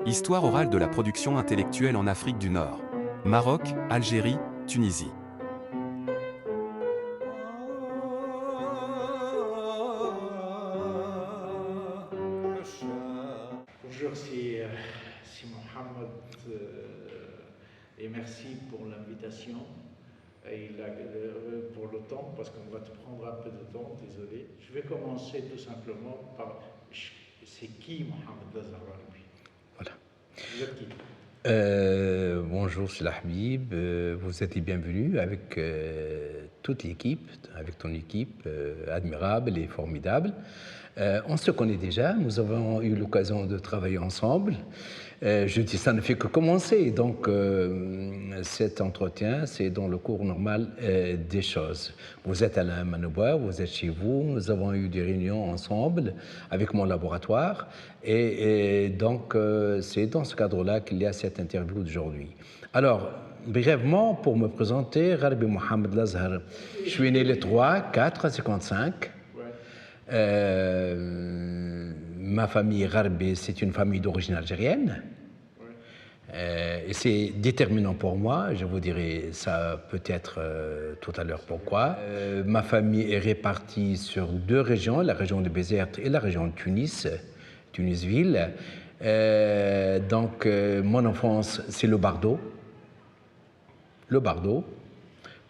Histoire orale de la production intellectuelle en Afrique du Nord. Maroc, Algérie, Tunisie. Bonjour, c'est Mohamed et merci pour l'invitation et pour le temps, parce qu'on va te prendre un peu de temps, désolé. Je vais commencer tout simplement par c'est qui Mohamed Lazaralbi? Voilà. Vous êtes qui? Bonjour, c'est Habib. Vous êtes les bienvenus avec toute l'équipe, avec ton équipe admirable et formidable. On se connaît déjà, nous avons eu l'occasion de travailler ensemble. Je dis, ça ne fait que commencer. Donc, cet entretien, c'est dans le cours normal des choses. Vous êtes à la Manouba, vous êtes chez vous. Nous avons eu des réunions ensemble avec mon laboratoire. Et donc, c'est dans ce cadre-là qu'il y a cette interview d'aujourd'hui. Alors, brièvement, pour me présenter, Gharbi Mohamed Lazhar, je suis né le 3/4/55. Ma famille Gharbi, c'est une famille d'origine algérienne. Et c'est déterminant pour moi, je vous dirai ça peut-être tout à l'heure pourquoi. Ma famille est répartie sur deux régions, la région de Bézerte et la région de Tunis, Tunisville. Donc mon enfance, c'est le Bardo,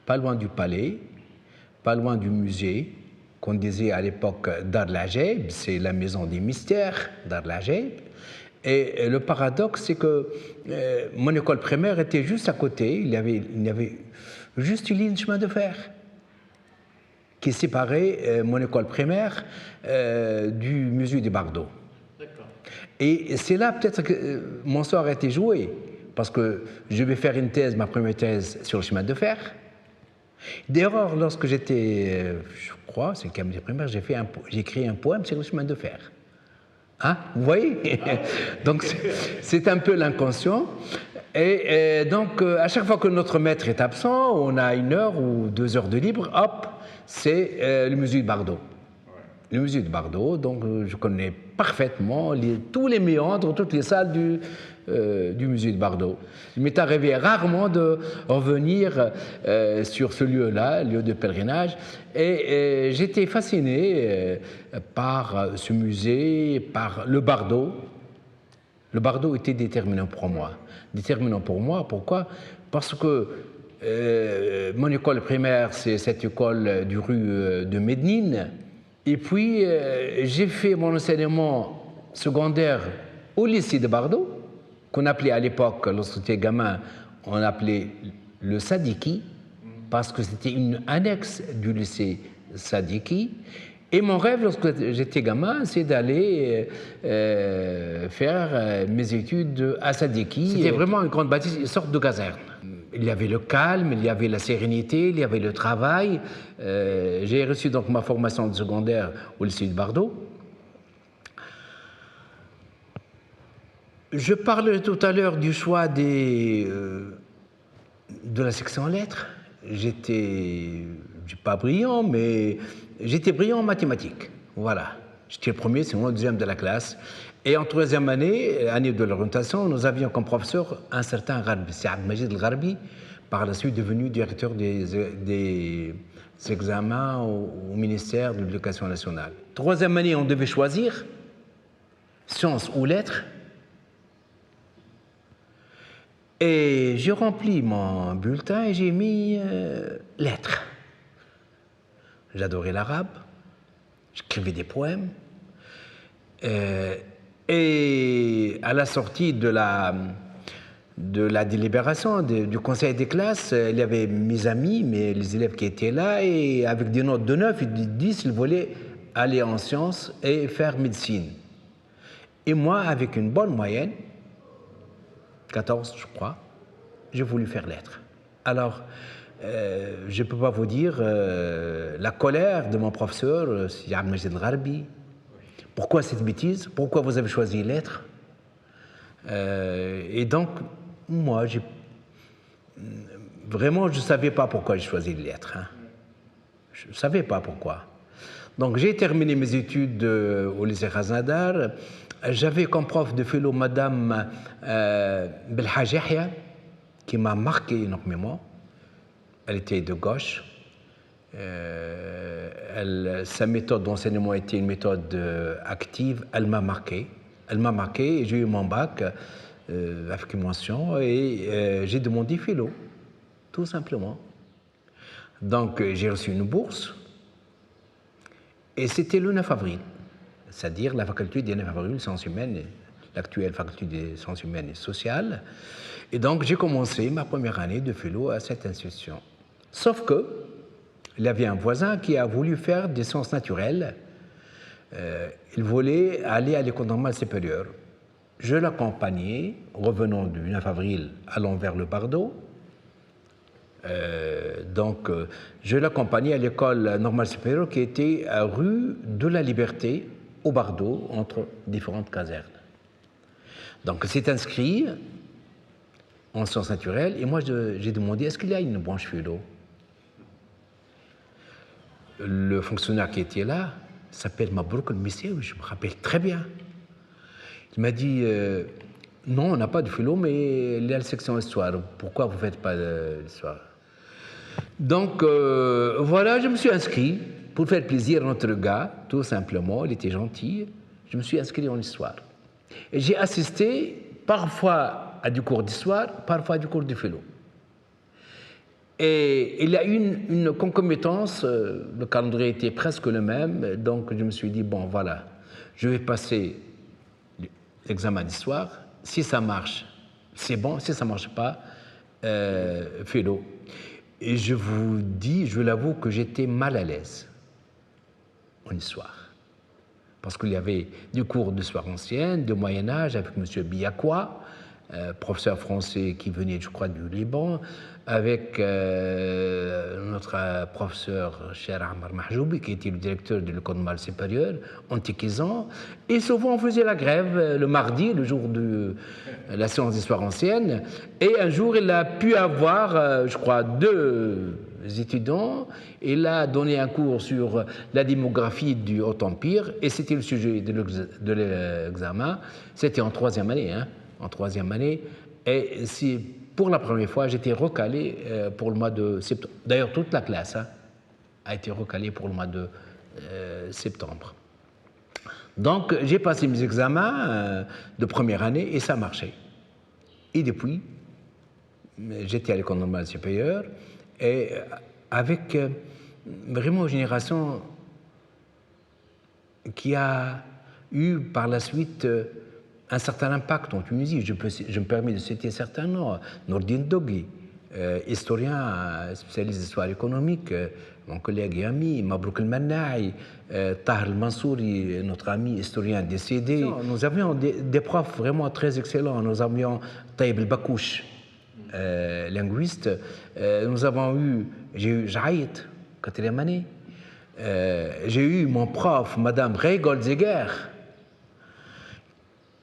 pas loin du palais, pas loin du musée, qu'on disait à l'époque Dar el-Ajeb, c'est la maison des mystères, Dar el-Ajeb. Et le paradoxe, c'est que mon école primaire était juste à côté, il y avait juste une ligne de chemin de fer qui séparait mon école primaire du musée du Bardo. Et c'est là peut-être que mon sort a été joué, parce que je vais faire une thèse, ma première thèse sur le chemin de fer. D'ailleurs, lorsque j'étais, je crois, c'est le cas de primaire, j'ai écrit un poème sur le chemin de fer. Hein, vous voyez? Donc, c'est un peu l'inconscient. Et donc, à chaque fois que notre maître est absent, on a 1 heure ou 2 heures de libre, hop, c'est le musée de Bardo. Le musée de Bardo, donc je connais parfaitement tous les méandres, toutes les salles du musée de Bardo. Il m'est arrivé rarement de revenir sur ce lieu-là, lieu de pèlerinage, et j'étais fasciné par ce musée, par le Bardo. Le Bardo était déterminant pour moi. Déterminant pour moi, pourquoi? Parce que mon école primaire, c'est cette école du rue de Médine. Et puis, j'ai fait mon enseignement secondaire au lycée de Bardo, qu'on appelait à l'époque, lorsque j'étais gamin, on appelait le Sadiki, parce que c'était une annexe du lycée Sadiki. Et mon rêve, lorsque j'étais gamin, c'est d'aller faire mes études à Sadiki. C'était vraiment une grande bâtisse, une sorte de caserne. Il y avait le calme, il y avait la sérénité, il y avait le travail. J'ai reçu donc ma formation de secondaire au lycée de Bardo. Je parlerai tout à l'heure du choix de la section lettres. J'étais pas brillant, mais j'étais brillant en mathématiques. Voilà. J'étais le premier, c'est moi le deuxième de la classe. Et en troisième année, année de l'orientation, nous avions comme professeur un certain Gharbi, Saad Majid El-Gharbi, par la suite devenu directeur des examens au ministère de l'Éducation nationale. Troisième année, on devait choisir sciences ou lettres. Et j'ai rempli mon bulletin et j'ai mis lettres. J'adorais l'arabe, j'écrivais des poèmes. Et à la sortie de la délibération du conseil des classes, il y avait mes amis, les élèves qui étaient là, et avec des notes de 9 et de 10, ils voulaient aller en sciences et faire médecine. Et moi, avec une bonne moyenne, 14 je crois, j'ai voulu faire lettres. Alors, je ne peux pas vous dire la colère de mon professeur, Saad Majid El-Gharbi. Pourquoi cette bêtise? Pourquoi vous avez choisi lettres? Et donc, moi, vraiment, je ne savais pas pourquoi j'ai choisi les lettres. Hein. Je ne savais pas pourquoi. Donc, j'ai terminé mes études au lycée Khaznadar. J'avais comme prof de philo Madame Belhaj Yahya, qui m'a marqué énormément. Elle était de gauche. Sa méthode d'enseignement était une méthode active. Elle m'a marqué. Et j'ai eu mon bac avec une mention et j'ai demandé philo, tout simplement. Donc j'ai reçu une bourse et c'était le 9 avril, c'est-à-dire la faculté des 9 avril, sciences humaines, l'actuelle faculté des sciences humaines et sociales. Et donc j'ai commencé ma première année de philo à cette institution. Sauf que il y avait un voisin qui a voulu faire des sciences naturelles. Il voulait aller à l'école normale supérieure. Je l'accompagnais, revenant du 9 avril, allant vers le Bardo. Je l'accompagnais à l'école normale supérieure qui était à rue de la Liberté, au Bardo, entre différentes casernes. Donc, c'est inscrit en sciences naturelles et moi, j'ai demandé est-ce qu'il y a une branche philo. Le fonctionnaire qui était là s'appelle Mabrouk El-Misséoui, je me rappelle très bien. Il m'a dit non, on n'a pas de philo, mais il y a la section histoire. Pourquoi vous ne faites pas l'histoire? Donc voilà, je me suis inscrit pour faire plaisir à notre gars, tout simplement. Il était gentil. Je me suis inscrit en histoire. Et j'ai assisté parfois à du cours d'histoire, parfois à du cours de philo. Et il y a eu une concomitance, le calendrier était presque le même, donc je me suis dit, bon voilà, je vais passer l'examen d'histoire, si ça marche, c'est bon, si ça ne marche pas, philo. Et je vous dis, je l'avoue que j'étais mal à l'aise en histoire, parce qu'il y avait du cours d'histoire ancienne, de Moyen-Âge, avec M. Biakoua, professeur français qui venait, je crois, du Liban, avec notre professeur Cher Ammar Mahjoubi, qui était le directeur de l'école normale supérieure, antiquisant, et souvent on faisait la grève le mardi, le jour de la séance d'histoire ancienne, et un jour il a pu avoir, je crois, 2 étudiants, il a donné un cours sur la démographie du Haut-Empire, et c'était le sujet de l'examen, c'était en 3e année, en 3e année, et pour la première fois, j'étais recalé pour le mois de septembre. D'ailleurs, toute la classe a été recalée pour le mois de septembre. Donc, j'ai passé mes examens de première année et ça marchait. Et depuis, j'étais à l'école normale supérieure et avec vraiment une génération qui a eu par la suite un certain impact en Tunisie. Je me permets de citer certains noms. Nourdine Dogui, historien spécialiste d'histoire économique, mon collègue et ami, Mabrouk El-Mannaï, Tahir El-Mansouri, notre ami historien décédé. Nous avions des profs vraiment très excellents. Nous avions Taïb El-Bakouche, linguiste. J'ai eu Jaït, 4e année. J'ai eu mon prof, Madame Ray Goldzeger,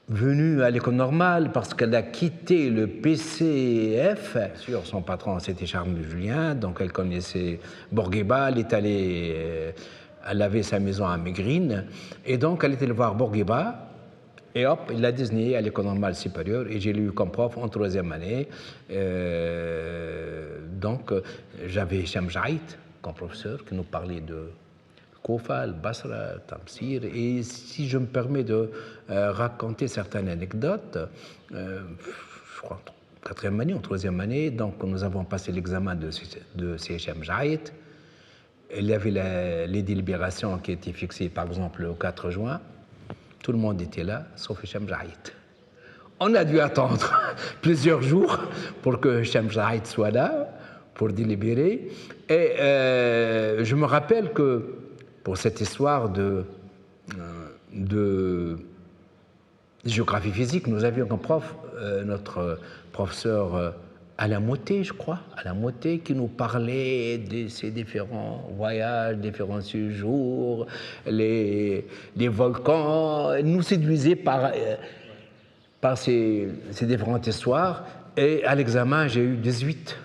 venue à l'école normale parce qu'elle a quitté le PCF. Bien sûr, son patron, c'était Charles Julien, donc elle connaissait Bourguiba, elle avait sa maison à Mégrine, et donc elle était le voir Bourguiba, et hop, il l'a désigné à l'école normale supérieure, et j'ai lu comme prof en 3e année. Donc, j'avais Hicham Jaït comme professeur qui nous parlait de Koufa, Al-Basra, Tamsir, et si je me permets de raconter certaines anecdotes, je crois en 4e année, en 3e année, donc nous avons passé l'examen de Hicham Jaït. Il y avait les délibérations qui étaient fixées, par exemple, le 4 juin. Tout le monde était là, sauf Hicham Jaït. On a dû attendre plusieurs jours pour que Hicham Jaït soit là, pour délibérer. Et je me rappelle que pour cette histoire de géographie physique, nous avions comme prof notre professeur Alain Motet, je crois, Alain Motet, qui nous parlait de ces différents voyages, différents séjours, les volcans, nous séduisait par ces différentes histoires. Et à l'examen, j'ai eu 18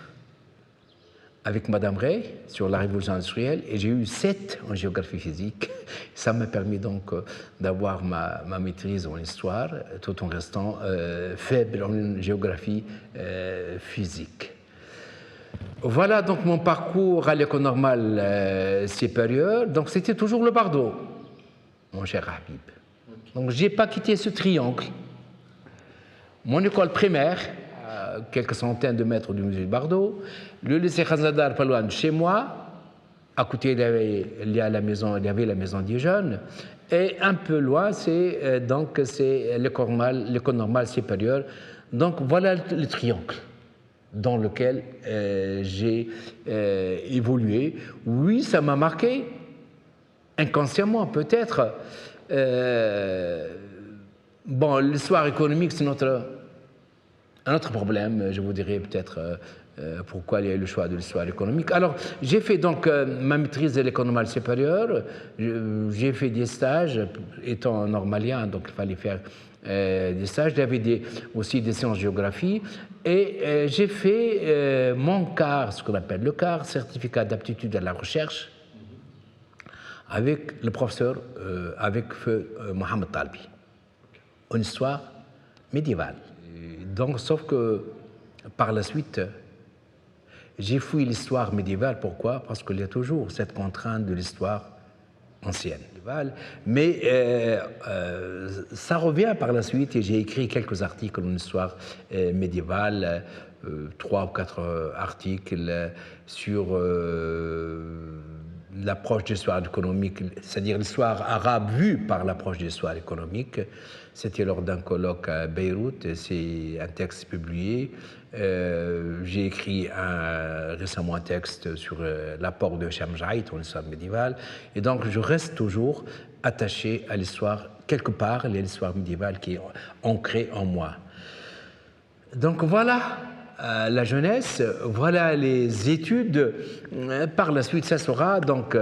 avec Madame Ray sur la révolution industrielle et j'ai eu 7 en géographie physique. Ça m'a permis donc d'avoir ma maîtrise en histoire tout en restant faible en géographie physique. Voilà donc mon parcours à l'école normale supérieure. Donc c'était toujours le Bardo, mon cher Habib. Donc je n'ai pas quitté ce triangle. Mon école primaire, à quelques centaines de mètres du musée du Bardo, le lycée Khanzadar, pas loin de chez moi. À côté, il y avait la maison des jeunes. Et un peu loin, c'est l'école normale supérieure. Donc voilà le triangle dans lequel j'ai évolué. Oui, ça m'a marqué, inconsciemment peut-être. Bon, l'histoire économique, c'est un autre problème. Je vous dirais peut-être pourquoi il y a eu le choix de l'histoire économique. Alors, j'ai fait donc ma maîtrise de l'école normale supérieure. J'ai fait des stages, étant normalien, donc il fallait faire des stages. J'avais aussi des séances de géographie. Et j'ai fait mon CAR, ce qu'on appelle le CAR, certificat d'aptitude à la recherche, avec le professeur, avec feu Mohamed Talbi, en histoire médiévale. Donc, sauf que par la suite, j'ai fouillé l'histoire médiévale. Pourquoi? Parce qu'il y a toujours cette contrainte de l'histoire ancienne. Mais ça revient par la suite et j'ai écrit quelques articles en histoire médiévale, 3 ou 4 articles sur l'approche de l'histoire économique, c'est-à-dire l'histoire arabe vue par l'approche de l'histoire économique. C'était lors d'un colloque à Beyrouth, c'est un texte publié. J'ai écrit récemment un texte sur l'apport de Shamjait en histoire médiévale. Et donc, je reste toujours attaché à l'histoire, quelque part, l'histoire médiévale qui est ancrée en moi. Donc, voilà la jeunesse, voilà les études. Par la suite, ça sera donc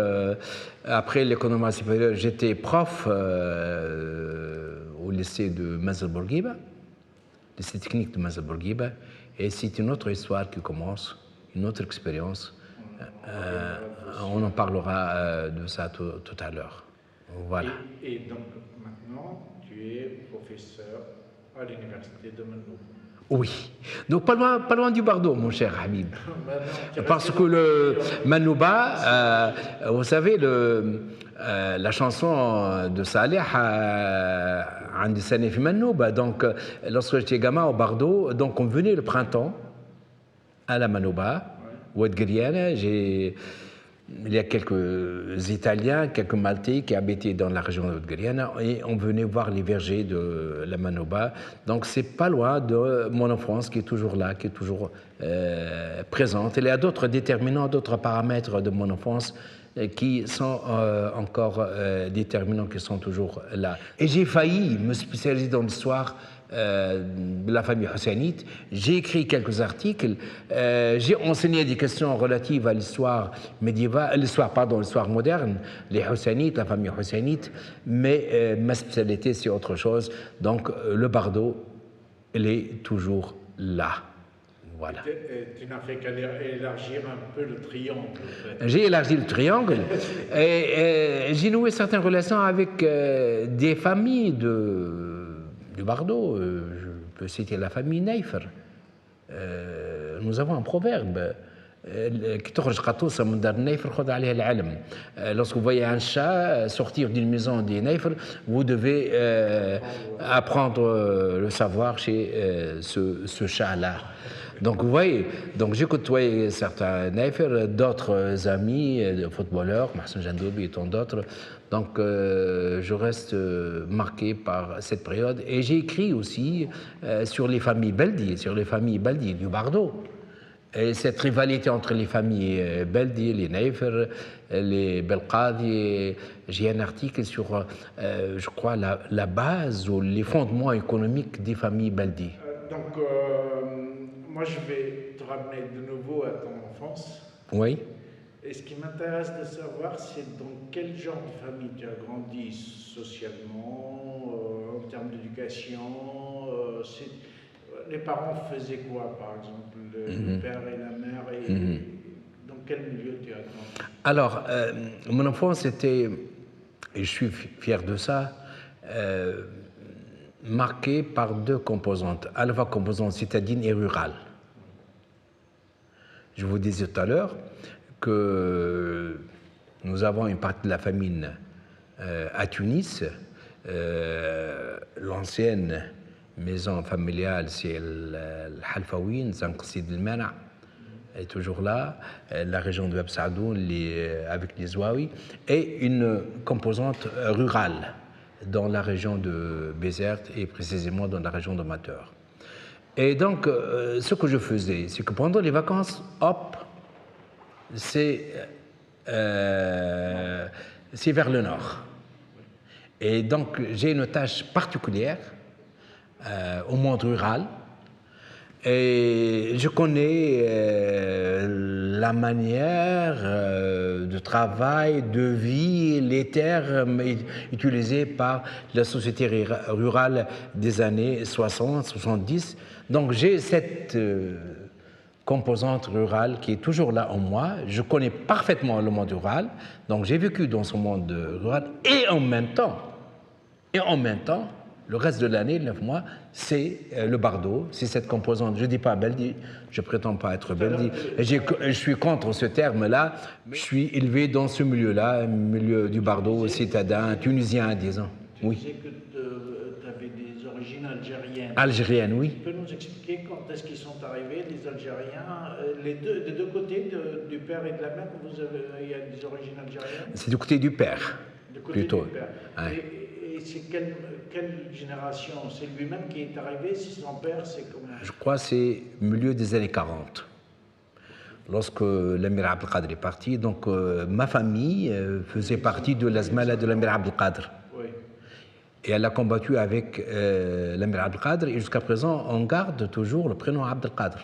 après l'école normale supérieure, j'étais prof au lycée de Mazal Bourguiba, lycée technique de Mazal Bourguiba, et c'est une autre histoire qui commence, une autre expérience. On en parlera de ça tout à l'heure. Voilà. Et donc maintenant, tu es professeur à l'université de Manoub. Oui. Donc pas loin du Bardo, mon cher Habib. Parce que le Manouba, vous savez, la chanson de Saleh, Andi Sanef Manouba. Donc, lorsque j'étais gamin au Bardo, donc on venait le printemps à la Manouba, Oued Griana. Il y a quelques Italiens, quelques Maltais qui habitaient dans la région de Haute-Guyane et on venait voir les vergers de la Manouba. Donc c'est pas loin de mon enfance qui est toujours là, qui est toujours présente. Il y a d'autres déterminants, d'autres paramètres de mon enfance qui sont encore déterminants, qui sont toujours là. Et j'ai failli me spécialiser dans l'histoire de la famille hussainite. J'ai écrit quelques articles, j'ai enseigné des questions relatives à l'histoire médiévale, l'histoire moderne, les hussainites, la famille hussainite, mais ma spécialité c'est autre chose. Donc le Bardo, il est toujours là. Voilà. Tu n'as fait qu'élargir un peu le triangle. En fait. J'ai élargi le triangle et j'ai noué certaines relations avec des familles du Bardo. Je peux citer la famille Neiffer. Nous avons un proverbe. Lorsque vous voyez un chat sortir d'une maison des Neiffer, vous devez apprendre le savoir chez ce chat-là. Donc vous voyez, donc j'ai côtoyé certains Neiffer, d'autres amis footballeurs, Mahsen Jandoubi et tant d'autres. Donc je reste marqué par cette période. Et j'ai écrit aussi sur les familles Beldi du Bardo. Et cette rivalité entre les familles Beldi, les Neiffer, les Belqadi, j'ai un article sur, je crois, la base ou les fondements économiques des familles Beldi. Moi, je vais te ramener de nouveau à ton enfance. Oui. Et ce qui m'intéresse de savoir, c'est dans quel genre de famille tu as grandi socialement, en termes d'éducation. Les parents faisaient quoi, par exemple, le père et la mère, et donc quel milieu tu as grandi? Alors, mon enfance était, et je suis fier de ça, marquée par deux composantes, à la fois composante citadine et rurale. Je vous disais tout à l'heure que nous avons une partie de la famille à Tunis. L'ancienne maison familiale, c'est l'Halfawin, Zanqsid el-Mana, est toujours là. La région de Bab Saadoun, avec les Zouawi, et une composante rurale dans la région de Bézerte et précisément dans la région de Mateur. Et donc, ce que je faisais, c'est que pendant les vacances, hop, c'est vers le nord. Et donc, j'ai une tâche particulière au monde rural. Et je connais la manière de travail, de vie, les termes utilisés par la société rurale des années 60, 70. Donc j'ai cette composante rurale qui est toujours là en moi. Je connais parfaitement le monde rural. Donc j'ai vécu dans ce monde rural et en même temps, le reste de l'année, 9 mois, c'est le bardo, c'est cette composante. Je ne dis pas beldi, je ne prétends pas être beldi. Je suis contre ce terme-là. Je suis élevé dans ce milieu-là, milieu du bardo, citadin, tunisien, disons. Tu disais que tu avais des origines algériennes. Algérienne, oui. Tu peux nous expliquer quand est-ce qu'ils sont arrivés, les Algériens, des deux côtés, du père et de la mère, il y a des origines algériennes? C'est du côté du père, plutôt. Du père. Ouais. Et c'est quelle génération? C'est lui-même qui est arrivé? Si son père, c'est comment? Je crois que c'est milieu des années 40. Lorsque l'Amir Abdelkader est parti, donc ma famille faisait partie de l'Azmala de l'Amir Abdelkader. Oui. Et elle a combattu avec l'Amir Abdelkader et jusqu'à présent, on garde toujours le prénom Abdelkader.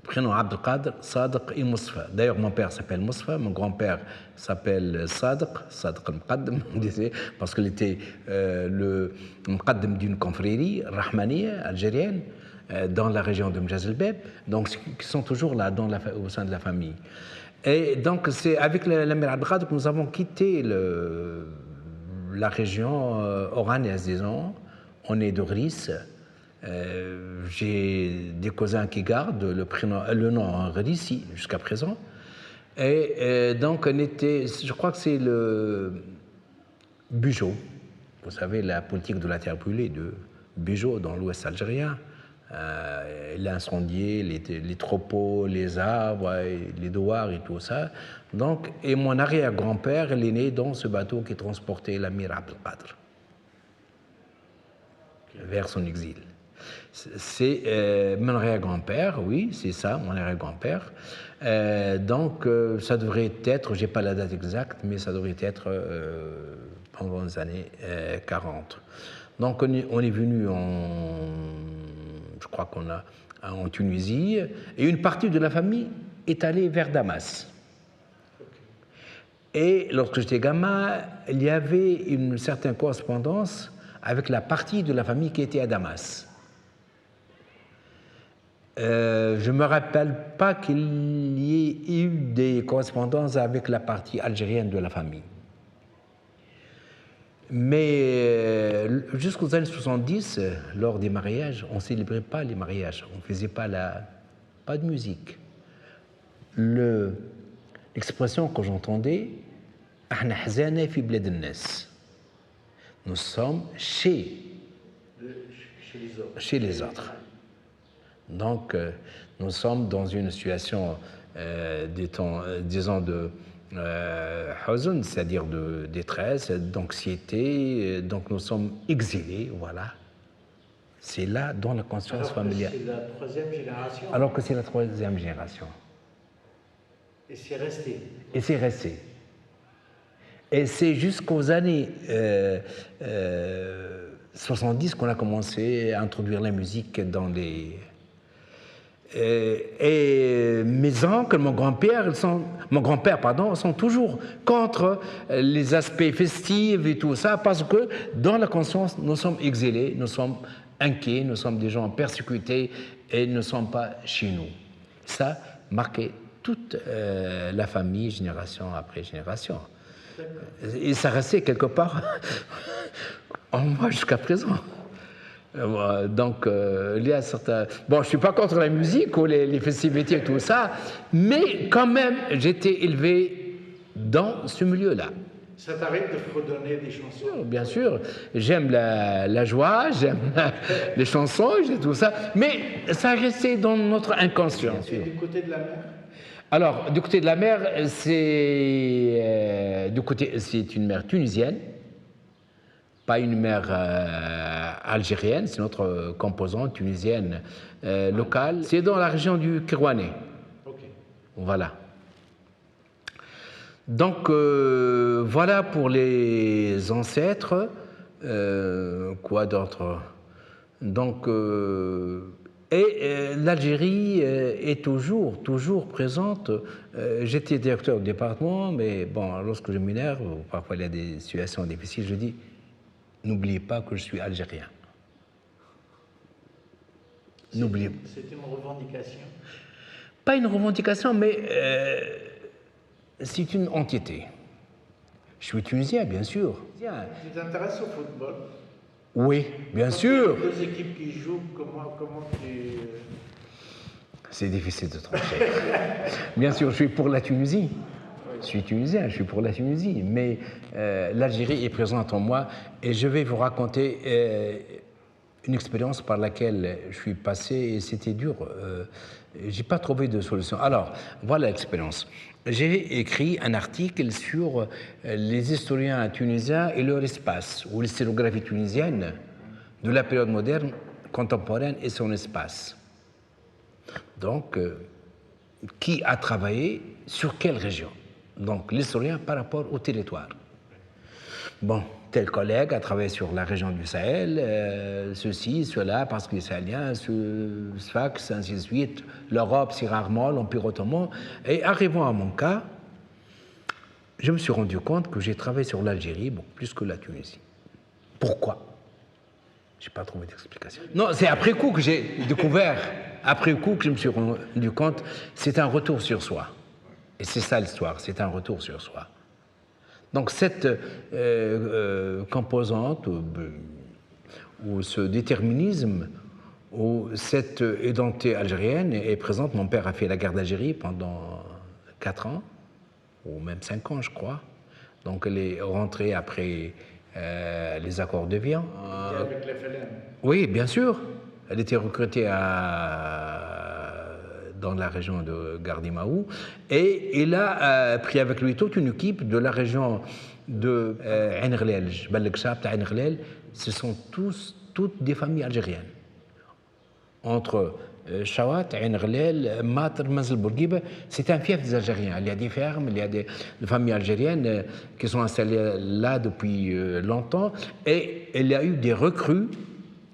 Prénom Abdelkader, Sadiq et Mousfa. D'ailleurs, mon père s'appelle Mousfa, mon grand-père s'appelle Sadiq al-Muqaddam, on disait, parce qu'il était le Muqaddam d'une confrérie rahmaniya algérienne dans la région de Mjazelbeb, donc qui sont toujours là au sein de la famille. Et donc, c'est avec l'Amir Abdelkader que nous avons quitté la région oranaise, disons. On est de Ris. J'ai des cousins qui gardent le nom Rissi jusqu'à présent. Et donc, je crois que c'est le Bugeaud. Vous savez, la politique de la terre brûlée de Bugeaud dans l'ouest algérien. Il a incendié les troupeaux, les arbres, les douars et tout ça. Donc, et mon arrière-grand-père, il est né dans ce bateau qui transportait l'Amir Abdelkader vers son exil. C'est mon arrière-grand-père, oui, c'est ça, mon arrière-grand-père. Donc, ça devrait être, je n'ai pas la date exacte, mais ça devrait être pendant les années 40. Donc, on est venu je crois en Tunisie, et une partie de la famille est allée vers Damas. Et lorsque j'étais gamin, il y avait une certaine correspondance avec la partie de la famille qui était à Damas. Je ne me rappelle pas qu'il y ait eu des correspondances avec la partie algérienne de la famille. Mais jusqu'aux années 70, lors des mariages, on ne célébrait pas les mariages, on ne faisait pas de musique. L'expression que j'entendais, nous sommes chez les autres. Donc, nous sommes dans une situation, disons, de huzn, c'est-à-dire de détresse, d'anxiété. Donc, nous sommes exilés, voilà. C'est là dans la conscience familiale. C'est la troisième génération. Alors que c'est la troisième génération. Et c'est resté. Et c'est resté. Et c'est jusqu'aux années 70 qu'on a commencé à introduire la musique dans les... Et mes oncles, mon grand-père sont toujours contre les aspects festifs et tout ça, parce que dans la conscience, nous sommes exilés, nous sommes inquiets, nous sommes des gens persécutés et nous ne sommes pas chez nous. Ça marquait toute la famille, génération après génération. Et ça restait quelque part en moi jusqu'à présent. Donc, il y a certains... Bon, je ne suis pas contre la musique ou les festivités et tout ça, mais quand même, j'étais élevé dans ce milieu-là. Ça t'arrive de fredonner des chansons? Bien sûr, j'aime la joie, j'aime les chansons, j'aime tout ça, mais ça restait dans notre inconscient. Et du côté de la mer? Alors, du côté de la mer, c'est une mer tunisienne, pas une mer algérienne, c'est notre composante tunisienne locale. C'est dans la région du Kirouané. Okay. Voilà. Donc, voilà pour les ancêtres. Quoi d'autre? Donc, l'Algérie est toujours présente. J'étais directeur du département, mais bon, lorsque je m'énerve, parfois il y a des situations difficiles, je dis, n'oubliez pas que je suis algérien. N'oubliez pas. C'est une revendication? Pas une revendication, mais c'est une entité. Je suis tunisien, bien sûr. Tu t'intéresses au football? Oui, bien sûr. Deux équipes qui jouent, comment tu... C'est difficile de trancher. Bien sûr, je suis pour la Tunisie. Je suis tunisien, je suis pour la Tunisie. Mais l'Algérie est présente en moi et je vais vous raconter une expérience par laquelle je suis passé et c'était dur. Je n'ai pas trouvé de solution. Alors, voilà l'expérience. J'ai écrit un article sur les historiens tunisiens et leur espace, ou l'historiographie tunisienne de la période moderne, contemporaine et son espace. Donc, qui a travaillé sur quelle région? Donc, l'historien par rapport au territoire. Bon, tel collègue a travaillé sur la région du Sahel, ceci, cela, parce que les Sahéliens, Sfax, ainsi de suite, l'Europe, si rarement, l'Empire ottoman. Et arrivant à mon cas, je me suis rendu compte que j'ai travaillé sur l'Algérie beaucoup plus que la Tunisie. Pourquoi? Je n'ai pas trouvé d'explication. Non, c'est après coup que j'ai découvert, après coup que je me suis rendu compte, c'est un retour sur soi. Et c'est ça l'histoire, c'est un retour sur soi. Donc cette composante ou ce déterminisme ou cette identité algérienne est présente. Mon père a fait la guerre d'Algérie pendant 4 ans, ou même 5 ans, je crois. Donc elle est rentrée après les accords de Vienne. Avec les FLN? Oui, bien sûr. Elle était recrutée dans la région de Gardimaou, et il a pris avec lui toute une équipe de la région de Ain Ghlel, Ain Ghlel. Ce sont toutes des familles algériennes. Entre Chawat, Ain Ghlel, Matr, Manzil Bourguiba, c'est un fief des Algériens. Il y a des fermes, il y a des familles algériennes qui sont installées là depuis longtemps, et il y a eu des recrues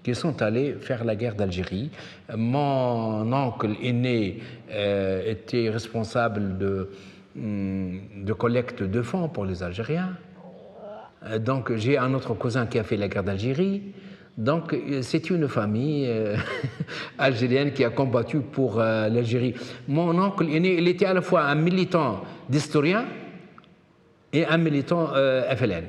qui sont allés faire la guerre d'Algérie. Mon oncle aîné était responsable de collecte de fonds pour les Algériens. Donc j'ai un autre cousin qui a fait la guerre d'Algérie. Donc c'est une famille algérienne qui a combattu pour l'Algérie. Mon oncle aîné, il était à la fois un militant d'historien et un militant FLN.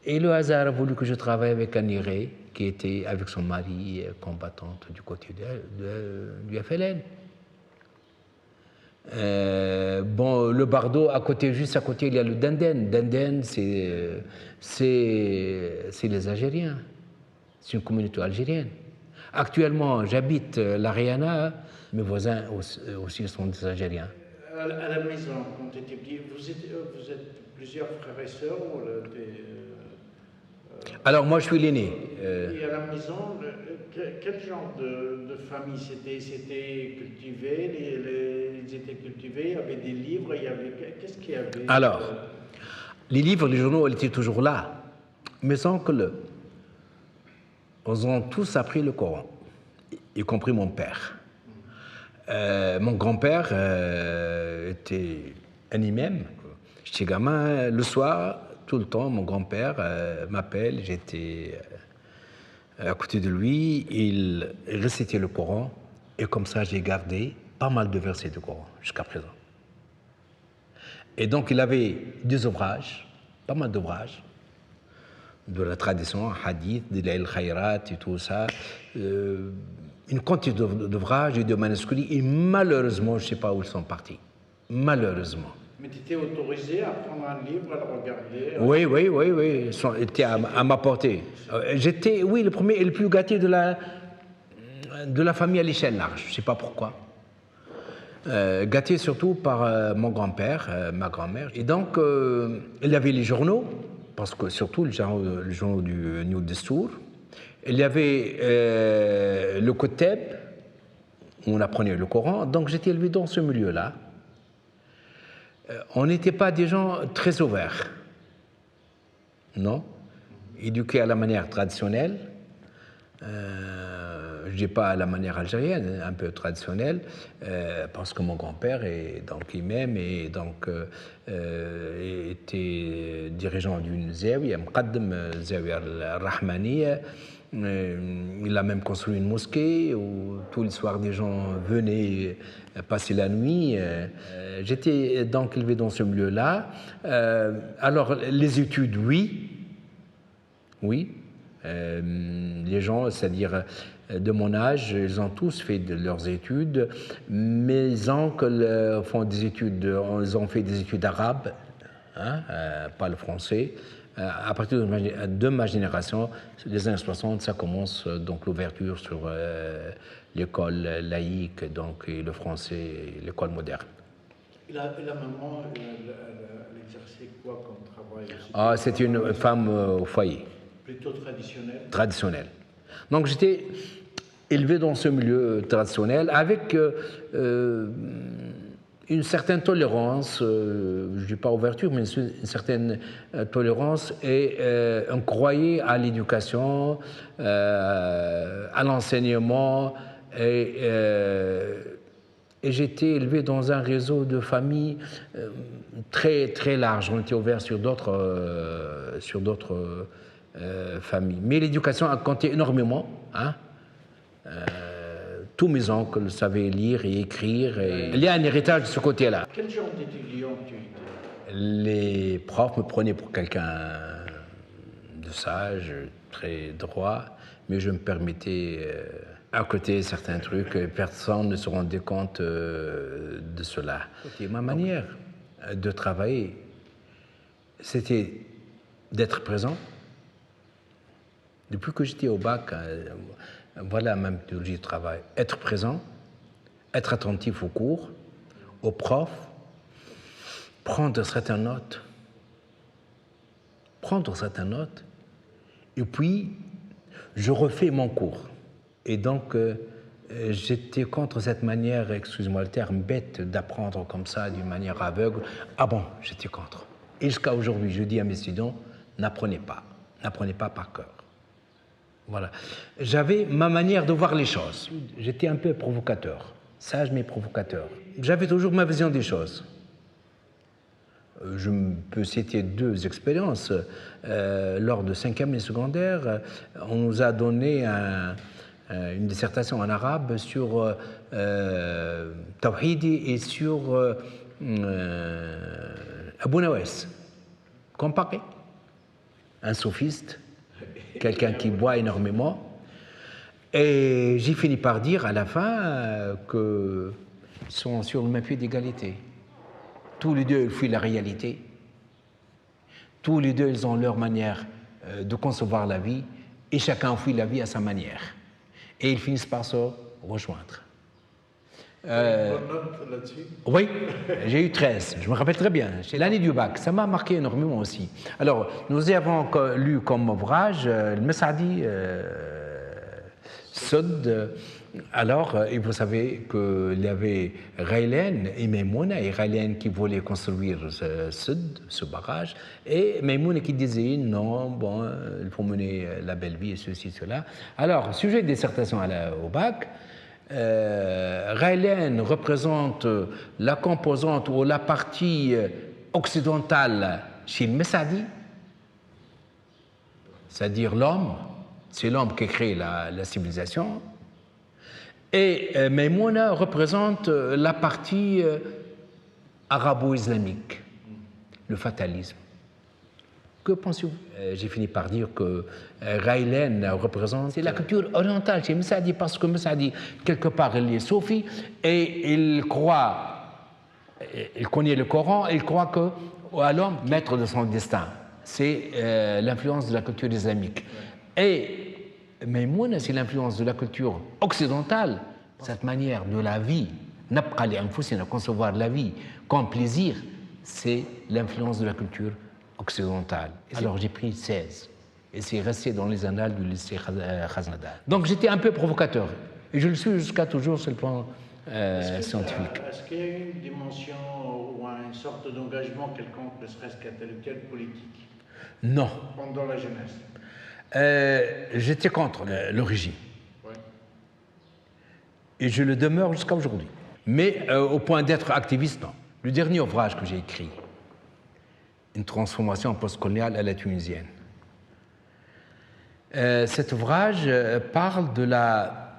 Et le hasard a voulu que je travaille avec Anne Iré, qui était avec son mari combattante du côté du FLN. Bon, le Bardo, juste à côté, il y a le Denden. Denden, c'est les Algériens. C'est une communauté algérienne. Actuellement, j'habite l'Ariana. Mes voisins aussi sont des Algériens. À la maison, quand tu étais petit, vous êtes plusieurs frères et sœurs ou Alors, moi, je suis l'aîné. Et à la maison, quel genre de famille c'était cultivé? Ils étaient cultivés, il y avait des livres, qu'est-ce qu'il y avait? Alors, les livres, les journaux, ils étaient toujours là. Mes oncles, ils ont tous appris le Coran, y compris mon père. Mon grand-père était un imam. J'étais gamin, le soir, tout le temps, mon grand-père m'appelle, j'étais à côté de lui, il récitait le Coran, et comme ça j'ai gardé pas mal de versets du Coran jusqu'à présent. Et donc il avait des ouvrages, pas mal d'ouvrages, de la tradition, hadith, de l'al-khayrat et tout ça, une quantité d'ouvrages et de manuscrits, et malheureusement, je ne sais pas où ils sont partis. Malheureusement. Mais tu étais autorisé à prendre un livre, à le regarder? Oui. Ils étaient à ma portée. J'étais, oui, le premier et le plus gâté de la famille à l'échelle large. Je ne sais pas pourquoi. Gâté surtout par mon grand-père, ma grand-mère. Et donc, il y avait les journaux, parce que surtout les journaux du New Destour. Il y avait le Koteb, où on apprenait le Coran. Donc, j'étais élevé dans ce milieu-là. On n'était pas des gens très ouverts, non, éduqués à la manière traditionnelle, je ne dis pas à la manière algérienne, un peu traditionnelle, parce que mon grand-père était dirigeant d'une zawiya, Mqaddam Zawiya al-Rahmaniya. Il a même construit une mosquée où tous les soirs des gens venaient passer la nuit. J'étais donc élevé dans ce milieu-là. Alors, les études, oui. Les gens, c'est-à-dire de mon âge, ils ont tous fait leurs études. Mes oncles font des études, ils ont fait des études arabes, pas le français. À partir de ma génération, les années 60, ça commence donc l'ouverture sur l'école laïque, donc et le français, l'école moderne. Et la maman, elle exerçait quoi comme travail? C'était une femme au foyer. Plutôt traditionnelle? Traditionnelle. Donc j'étais élevé dans ce milieu traditionnel avec une certaine tolérance, je ne dis pas ouverture, mais une certaine tolérance, et on croyait à l'éducation, à l'enseignement, et j'étais élevé dans un réseau de familles très, très large. On était ouvert sur d'autres familles. Mais l'éducation a compté énormément, tous mes oncles savaient lire et écrire. Il y a un héritage de ce côté-là. Quel genre d'étudiant tu étais? Les profs me prenaient pour quelqu'un de sage, très droit, mais je me permettais à côté certains trucs. Personne ne se rendait compte de cela. Et ma manière de travailler, c'était d'être présent. Depuis que j'étais au bac, voilà ma méthodologie de travail. Être présent, être attentif aux cours, aux profs, prendre certaines notes, et puis je refais mon cours. Et donc, j'étais contre cette manière, excusez-moi le terme, bête d'apprendre comme ça, d'une manière aveugle. Ah bon, j'étais contre. Et jusqu'à aujourd'hui, je dis à mes étudiants, n'apprenez pas par cœur. Voilà. J'avais ma manière de voir les choses. J'étais un peu provocateur, sage mais provocateur. J'avais toujours ma vision des choses. Je peux citer 2 expériences. Lors de 5e année secondaire, on nous a donné une dissertation en arabe sur Tawhid et sur Abu Nawas. Comparé. Un sophiste, quelqu'un qui boit énormément. Et j'ai fini par dire à la fin qu'ils sont sur le même pied d'égalité. Tous les deux, ils fuient la réalité. Tous les deux, ils ont leur manière de concevoir la vie et chacun fuit la vie à sa manière. Et ils finissent par se rejoindre. Bonne note là-dessus? Oui, j'ai eu 13, je me rappelle très bien. C'est l'année du bac, ça m'a marqué énormément aussi. Alors, nous avons lu comme ouvrage le Messaadi Sud. Alors, et vous savez qu'il y avait Ghaylan et Maïmouna, et Ghaylan qui voulait construire ce barrage, et Maïmouna qui disait non, bon, il faut mener la belle vie et ceci, cela. Alors, sujet de dissertation au bac, Ghaylan représente la composante ou la partie occidentale chez le Messaadi, c'est-à-dire l'homme, c'est l'homme qui crée la civilisation. Et Maïmouna représente la partie arabo-islamique, le fatalisme. Que pensez-vous? J'ai fini par dire que Ghailen représente... C'est la culture orientale chez Messaadi, parce que Messaadi, quelque part, il est soufi, et il connaît le Coran, et il croit qu'à l'homme, maître de son destin. C'est l'influence de la culture islamique. Et Maïmouna, c'est l'influence de la culture occidentale, cette manière de la vie, nabqa li anfusina, concevoir la vie comme plaisir, c'est l'influence de la culture occidentale. Alors j'ai pris 16, et c'est resté dans les annales du lycée Khaznadar. Donc j'étais un peu provocateur, et je le suis jusqu'à toujours sur le plan scientifique. Est-ce qu'il y a une dimension ou une sorte d'engagement quelconque, ne serait-ce qu'intellectuel, politique? Non. Pendant la jeunesse? J'étais contre le régime. Ouais. Et je le demeure jusqu'à aujourd'hui. Mais au point d'être activiste, non. Le dernier ouvrage que j'ai écrit, Une transformation postcoloniale à la tunisienne. Cet ouvrage parle de la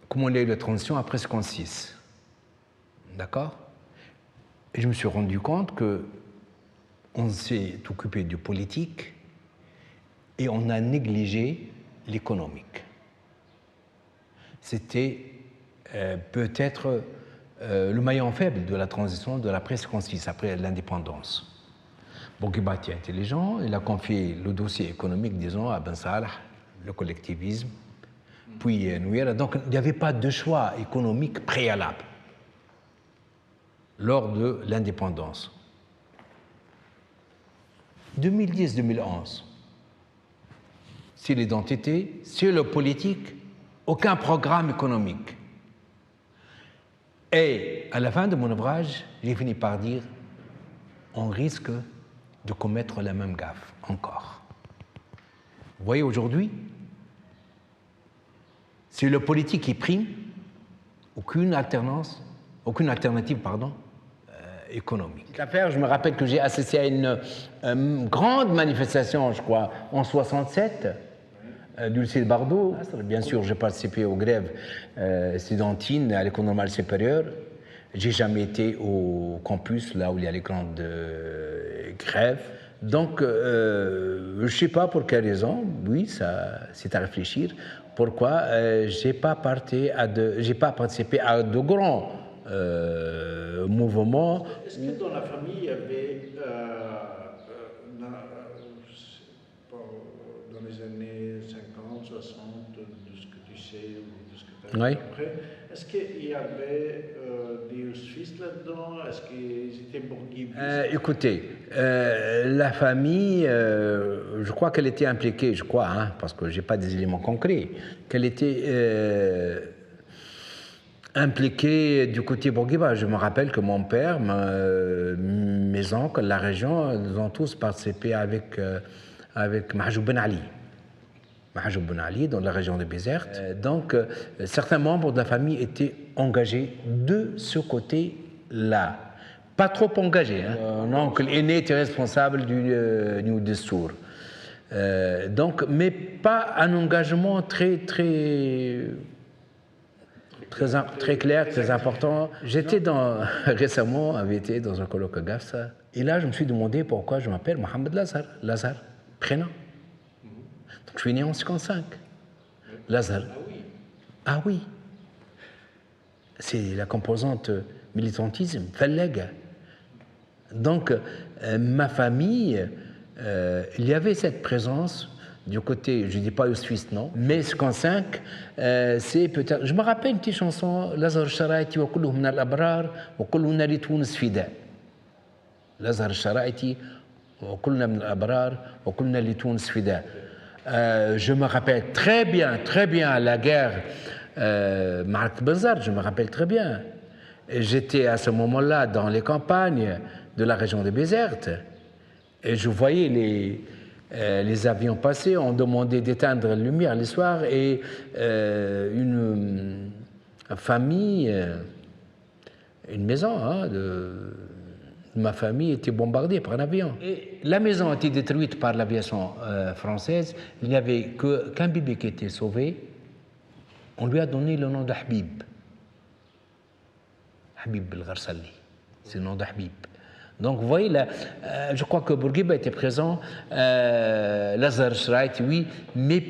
communauté de transition après 1956. D'accord? Et je me suis rendu compte qu'on s'est occupé du politique et on a négligé l'économique. C'était peut-être le maillon faible de la transition de l'après 1956, après l'indépendance. Bourguiba était intelligent, il a confié le dossier économique, disons, à Ben Salah, le collectivisme, puis Nouira. Donc il n'y avait pas de choix économique préalable lors de l'indépendance. 2010-2011, c'est l'identité, c'est le politique, aucun programme économique. Et à la fin de mon ouvrage, j'ai fini par dire on risque de commettre la même gaffe encore. Vous voyez, aujourd'hui, c'est le politique qui prime, aucune alternative, économique. Cette affaire, je me rappelle que j'ai assisté à une grande manifestation, je crois, en 1967, du lycée de Bardo. Bien sûr, j'ai participé aux grèves studentines à l'École normale supérieure. J'ai jamais été au campus, là où il y a les grandes grèves. Donc, je ne sais pas pour quelle raison, oui, c'est à réfléchir, pourquoi j'ai pas participé à de grands mouvements. Est-ce que dans la famille, il y avait, dans les années 50, 60, de ce que tu sais ou de ce que tu as vu après, est-ce qu'il y avait des Suisses là-dedans? Est-ce qu'ils étaient bourguibistes? Écoutez, la famille, je crois qu'elle était impliquée, parce que je n'ai pas des éléments concrets, qu'elle était impliquée du côté bourguiba. Je me rappelle que mon père, mes oncles, la région, ils ont tous participé avec Mahjoub Ben Ali. Mahjoub Ben Ali, dans la région de Bizerte. Donc, certains membres de la famille étaient engagés de ce côté-là. Pas trop engagés. Mon oncle aîné était responsable du New Destour. Donc, mais pas un engagement très clair, très important. J'étais récemment invité dans un colloque à Gafsa, et là, je me suis demandé pourquoi je m'appelle Mohamed Lazar, prénom. Je suis né en 1955. Lazare. Ah oui. C'est la composante militantisme, Fallega. Donc, ma famille, il y avait cette présence du côté, je ne dis pas le Suisse, non, mais 1955, c'est peut-être. Je me rappelle une petite chanson, Lazare Sharaiti wa kulluhum min al-abrar wa kulluhum li Tunis fida. Lazare Sharaiti wa kulluhum min al-abrar wa kulluhum li Tunis fida. Je me rappelle très bien la guerre Marc Bazar, je me rappelle très bien. J'étais à ce moment-là dans les campagnes de la région de Bizerte et je voyais les avions passer, on demandait d'éteindre la lumière le soir et une famille, une maison de ma famille était bombardée par un avion. Et la maison a été détruite par l'aviation française. Il n'y avait qu'un bébé qui était sauvé. on lui a donné le nom de Habib. Habib Belgharsali, c'est le nom de Habib. Donc vous voyez, là, je crois que Bourguiba était présent, Lazare Shrait, oui, mais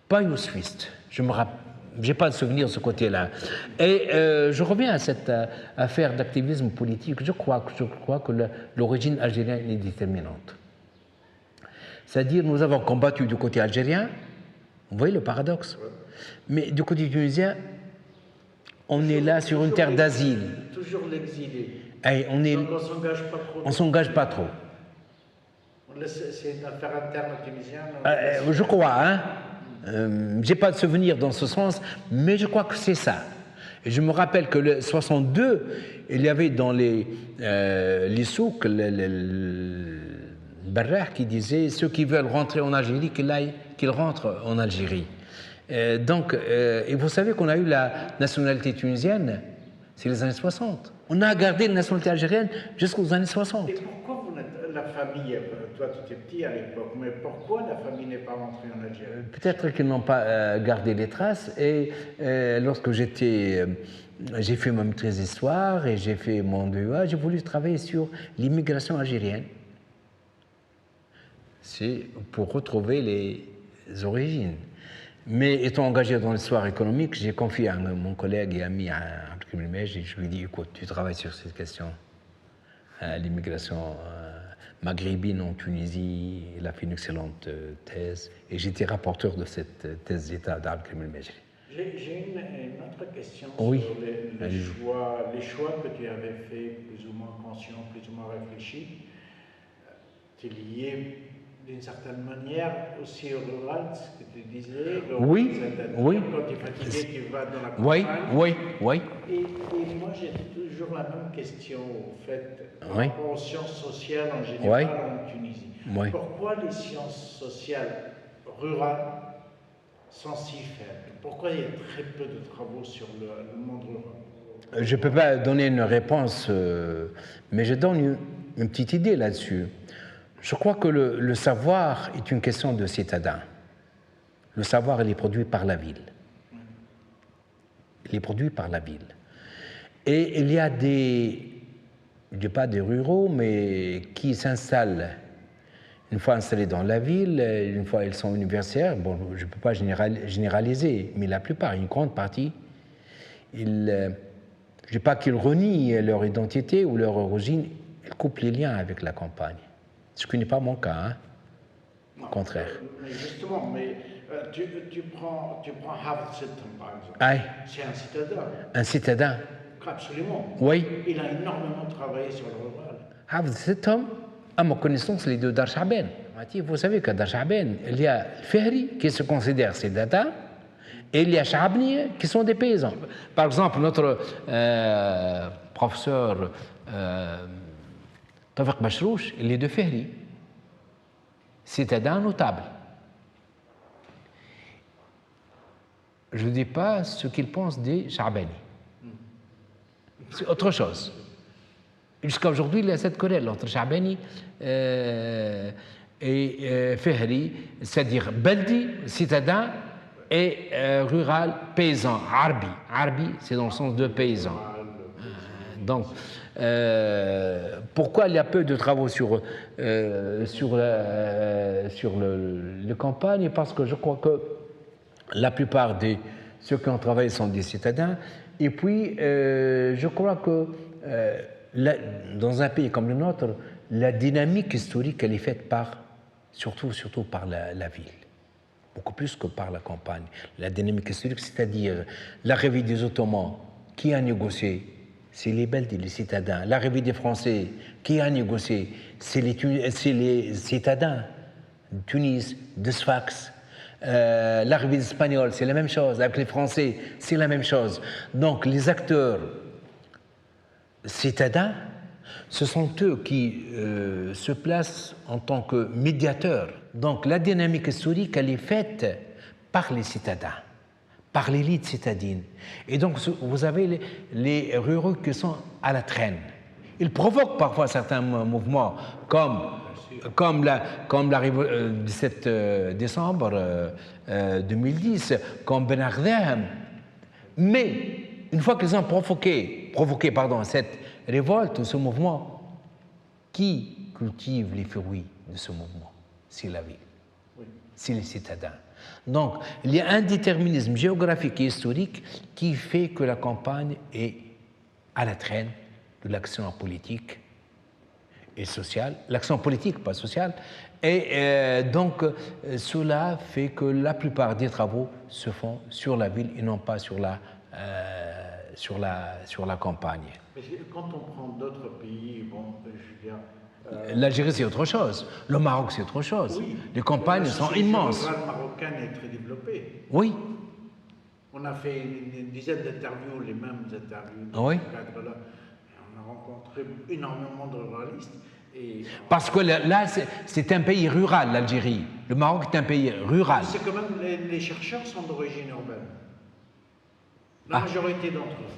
pas Yousfiste. Je me rappelle. Je n'ai pas de souvenir de ce côté-là. Et je reviens à cette affaire d'activisme politique. Je crois que l'origine algérienne est déterminante. C'est-à-dire, nous avons combattu du côté algérien, vous voyez le paradoxe, mais du côté tunisien, on est là sur une terre d'asile. Toujours l'exilé. Donc on ne s'engage pas trop. C'est une affaire interne tunisienne. Je crois, hein. Je n'ai pas de souvenir dans ce sens, mais je crois que c'est ça. Et je me rappelle que le 62, il y avait dans les souks, le Barrah qui disait ceux qui veulent rentrer en Algérie, qu'ils rentrent en Algérie. Donc, et vous savez qu'on a eu la nationalité tunisienne, c'est les années 60. On a gardé la nationalité algérienne jusqu'aux années 60. Et pourquoi la famille, toi tu étais petit à l'époque, mais pourquoi la famille n'est pas rentrée en Algérie? Peut-être qu'ils n'ont pas gardé les traces. Et lorsque j'ai fait ma maîtrise d'histoire et j'ai fait mon DEA, j'ai voulu travailler sur l'immigration algérienne. C'est pour retrouver les origines. Mais étant engagé dans l'histoire économique, j'ai confié à mon collègue et ami Abdelkrim El-Mej et je lui ai dit, écoute, tu travailles sur cette question, l'immigration maghrébine en Tunisie. Il a fait une excellente thèse et j'étais rapporteur de cette thèse d'État d'Abdelkrim El-Mej. J'ai une autre question oui. sur les choix que tu avais faits, plus ou moins conscients, plus ou moins réfléchis. Tu es lié d'une certaine manière aussi au rural, ce que tu disais. Oui. Quand tu es fatigué, tu vas dans la campagne. Oui. Et moi, j'ai toujours la même question, au fait, aux sciences sociales en général en Tunisie. Pourquoi les sciences sociales rurales sont si faibles? Pourquoi il y a très peu de travaux sur le monde rural? Je ne peux pas donner une réponse, mais je donne une petite idée là-dessus. Je crois que le savoir est une question de citadin. Le savoir, il est produit par la ville. Il est produit par la ville. Et il y a je ne dis pas des ruraux, mais qui s'installent, une fois installés dans la ville, une fois ils sont universitaires, bon, je ne peux pas généraliser, mais la plupart, une grande partie, je ne dis pas qu'ils renient leur identité ou leur origine, ils coupent les liens avec la campagne. Ce qui n'est pas mon cas, hein. Au contraire. Mais justement, tu prends Hafez Settem, par exemple. Aïe. C'est un citadin. Un citadin. Absolument. Oui. Il a énormément travaillé sur le rural. Hafez Settem, à ma connaissance, les deux Dar Chaben. Vous savez qu'à Dar Chaben, il y a Fehri, qui se considère citadin, et il y a Chabni, qui sont des paysans. Par exemple, notre professeur Tawfiq Bachrouch, il est de Fehri, citadin notable. Je ne dis pas ce qu'il pense des Chabani. C'est autre chose. Jusqu'à aujourd'hui, il y a cette querelle entre Chabani et Fehri, c'est-à-dire Beldi, citadin, et rural, paysan, Arbi. Arbi, c'est dans le sens de paysan. Donc, pourquoi il y a peu de travaux sur les campagnes? Parce que je crois que la plupart de ceux qui ont travaillé sont des citadins. Et puis, je crois que dans un pays comme le nôtre, la dynamique historique, elle est faite surtout par la ville, beaucoup plus que par la campagne. La dynamique historique, c'est-à-dire l'arrivée des Ottomans, qui a négocié? C'est les Belges, les citadins. L'arrivée des Français, qui a négocié? C'est les citadins de Tunis, de Sfax. L'arrivée des Espagnols, c'est la même chose. Avec les Français, c'est la même chose. Donc, les acteurs citadins, ce sont eux qui se placent en tant que médiateurs. Donc, la dynamique historique, elle est faite par les citadins, par l'élite citadine. Et donc, vous avez les ruraux qui sont à la traîne. Ils provoquent parfois certains mouvements, comme comme la 17 décembre 2010, comme Ben Ardem. Mais une fois qu'ils ont provoqué cette révolte, ce mouvement, qui cultive les fruits de ce mouvement? C'est la ville, c'est les citadins. Donc, il y a un déterminisme géographique et historique qui fait que la campagne est à la traîne de l'action politique et sociale, l'action politique, pas sociale, et donc cela fait que la plupart des travaux se font sur la ville et non pas sur la campagne. Mais quand on prend d'autres pays, bon, je veux dire... L'Algérie, c'est autre chose. Le Maroc, c'est autre chose. Oui, les campagnes sont immenses. La marocaine est très développée. Oui. On a fait une dizaine d'interviews, les mêmes interviews dans ce cadre-là. On a rencontré énormément de ruralistes. Parce que là, c'est un pays rural, l'Algérie. Le Maroc est un pays rural. C'est quand même, les chercheurs sont d'origine urbaine. La majorité d'entre eux.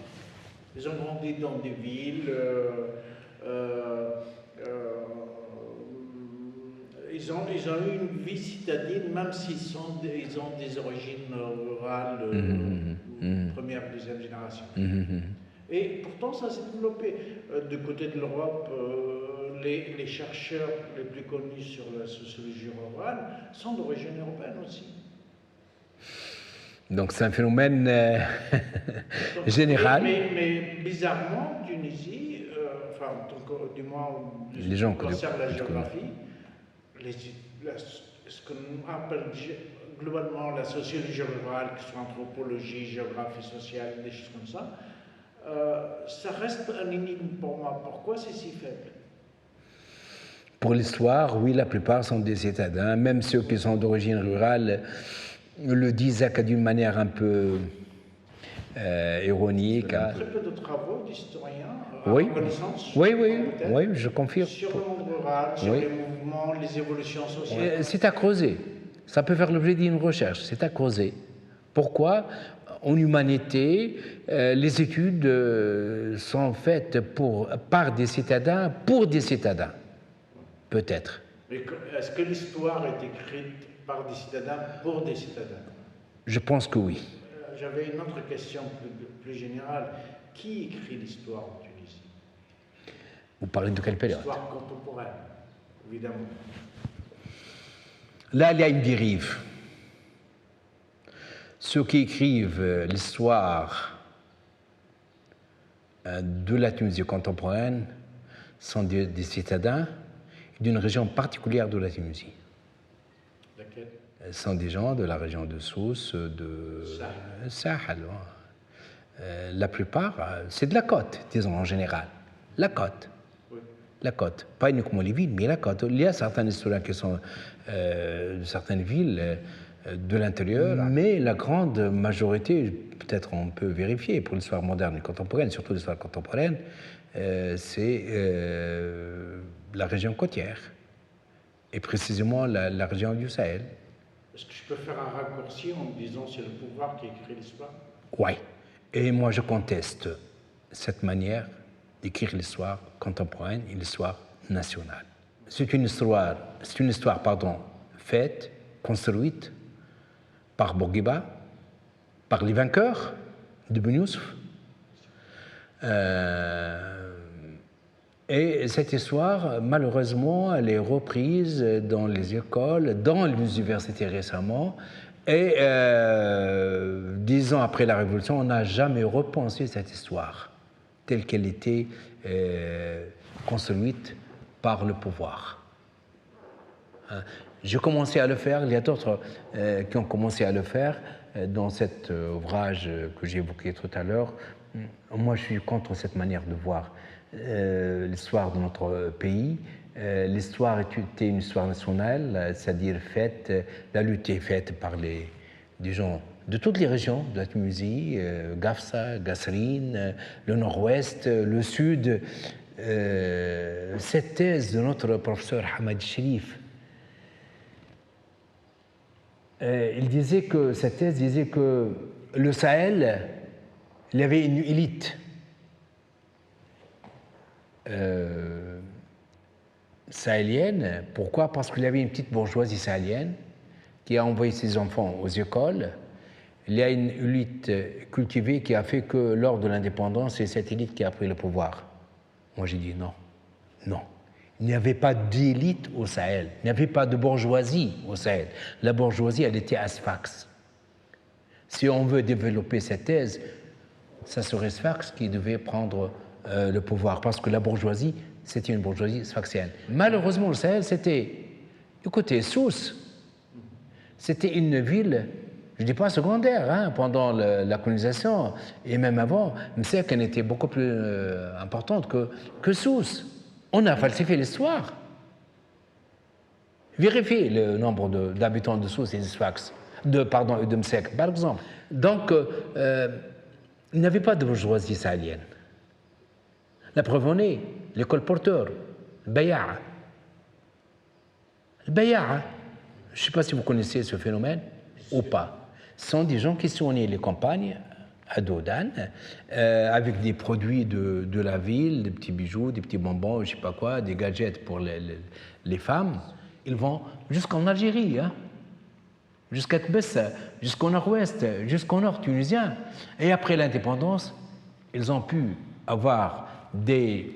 Ils ont grandi dans des villes. Ils ont eu une vie citadine, même s'ils ont des origines rurales, première, deuxième génération. Et pourtant, ça s'est développé. Du côté de l'Europe, les chercheurs les plus connus sur la sociologie rurale sont d'origine urbaine aussi. Donc c'est un phénomène général. Mais bizarrement, Tunisie, du moins, les gens qui concernent la géographie, ce qu'on appelle globalement la sociologie rurale, que ce soit anthropologie, géographie sociale, des choses comme ça, ça reste un énigme pour moi. Pourquoi c'est si faible? Pour l'histoire, oui, la plupart sont des citadins, même ceux qui sont d'origine rurale le disent d'une manière un peu ironique. Il y a très peu de travaux d'historiens oui. connaissance. Oui, je confirme. Sur le monde rural, sur les mouvements, les évolutions sociales. C'est à creuser. Ça peut faire l'objet d'une recherche. C'est à creuser. Pourquoi, en humanité, les études sont faites par des citadins, pour des citadins? Peut-être. Mais est-ce que l'histoire est écrite par des citadins pour des citadins? Je pense que oui. J'avais une autre question plus générale. Qui écrit l'histoire en Tunisie? Vous parlez de quelle période? L'histoire contemporaine, évidemment. Là, il y a une dérive. Ceux qui écrivent l'histoire de la Tunisie contemporaine sont des citadins d'une région particulière de la Tunisie. Laquelle? Ce sont des gens de la région de Sousse, de Sahel. La plupart, c'est de la côte, disons en général. La côte. Oui. La côte. Pas uniquement les villes, mais la côte. Il y a certains historiens qui sont de certaines villes de l'intérieur, mais la grande majorité, peut-être on peut vérifier pour l'histoire moderne et contemporaine, surtout l'histoire contemporaine, c'est la région côtière, et précisément la région du Sahel. Est-ce que je peux faire un raccourci en me disant c'est le pouvoir qui écrit l'histoire? Oui. Et moi je conteste cette manière d'écrire l'histoire contemporaine et l'histoire nationale. C'est une histoire faite, construite par Bourguiba, par les vainqueurs de Ben Youssouf. Et cette histoire, malheureusement, elle est reprise dans les écoles, dans les universités récemment. Et 10 ans après la Révolution, on n'a jamais repensé cette histoire telle qu'elle était construite par le pouvoir. J'ai commencé à le faire, il y a d'autres qui ont commencé à le faire dans cet ouvrage que j'ai évoqué tout à l'heure. Moi, je suis contre cette manière de voir l'histoire de notre pays. L'histoire était une histoire nationale, c'est-à-dire la lutte est faite par des gens de toutes les régions de la Tunisie, Gafsa, Gasserine, le nord-ouest, le sud. Cette thèse de notre professeur Hamad Cherif, cette thèse disait que le Sahel, il y avait une élite sahélienne. Pourquoi? Parce qu'il y avait une petite bourgeoisie sahélienne qui a envoyé ses enfants aux écoles. Il y a une élite cultivée qui a fait que lors de l'indépendance, c'est cette élite qui a pris le pouvoir. Moi, j'ai dit non, non. Il n'y avait pas d'élite au Sahel, il n'y avait pas de bourgeoisie au Sahel. La bourgeoisie, elle était à Sfax. Si on veut développer cette thèse, ça serait Sfax qui devait prendre le pouvoir, parce que la bourgeoisie, c'était une bourgeoisie sfaxienne. Malheureusement, le Sahel, c'était du côté Sousse. C'était une ville, je ne dis pas secondaire, hein, pendant la colonisation, et même avant, Msek en était beaucoup plus importante que Sousse. On a falsifié l'histoire. Vérifiez le nombre d'habitants de Sousse et de Sfax, de Msek, par exemple. Donc, il n'y avait pas de bourgeoisie sahélienne. La preuve en est, les colporteurs, le Baya'a. Le Baya'a, je ne sais pas si vous connaissez ce phénomène ou pas. Ce sont des gens qui sont nés les campagnes à Dodan avec des produits de la ville, des petits bijoux, des petits bonbons, je ne sais pas quoi, des gadgets pour les femmes. Ils vont jusqu'en Algérie, hein, jusqu'à Tbessa, jusqu'au nord-ouest, jusqu'au nord tunisien. Et après l'indépendance, ils ont pu avoir des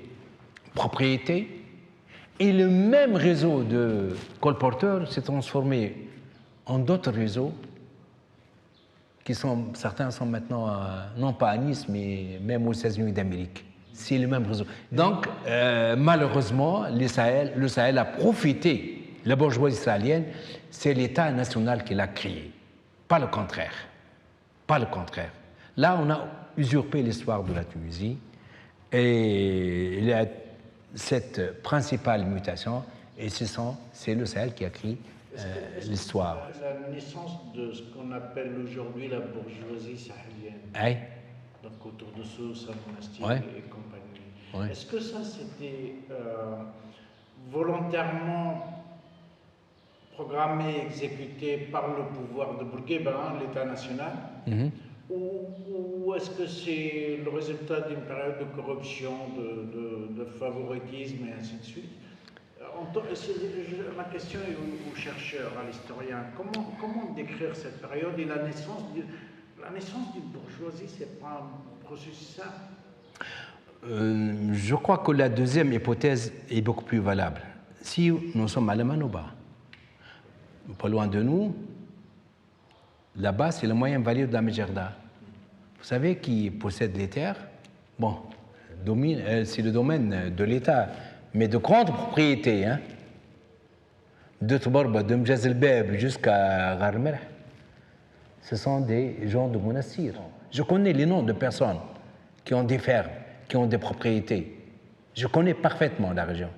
propriétés et le même réseau de colporteurs s'est transformé en d'autres réseaux certains sont maintenant, non pas à Nice, mais même aux États-Unis d'Amérique. C'est le même réseau. Donc, malheureusement, le Sahel a profité. La bourgeoisie sahélienne, c'est l'État national qui l'a créé, pas le contraire. Pas le contraire. Là, on a usurpé l'histoire de la Tunisie et il y a cette principale mutation, et c'est le Sahel qui a créé l'histoire. La naissance de ce qu'on appelle aujourd'hui la bourgeoisie sahélienne, oui. Donc autour de Sousse, Monastir oui. et compagnie, oui. Est-ce que ça c'était volontairement programmé, exécuté par le pouvoir de Bourguiba, l'État national, ou est-ce que c'est le résultat d'une période de corruption, de favoritisme et ainsi de suite? Ma question est aux chercheurs, à l'historien. Comment décrire cette période et la naissance d'une bourgeoisie? C'est pas un processus simple. Je crois que la deuxième hypothèse est beaucoup plus valable. Si nous sommes à la Manouba, pas loin de nous, là-bas, c'est le moyen vallée de la Mégerda. Vous savez qui possède les terres? Bon, c'est le domaine de l'État, mais de grandes propriétés, hein? De Tbarba, de Mjazelbeb jusqu'à Gharmer, ce sont des gens de Monastir. Je connais les noms de personnes qui ont des fermes, qui ont des propriétés. Je connais parfaitement la région.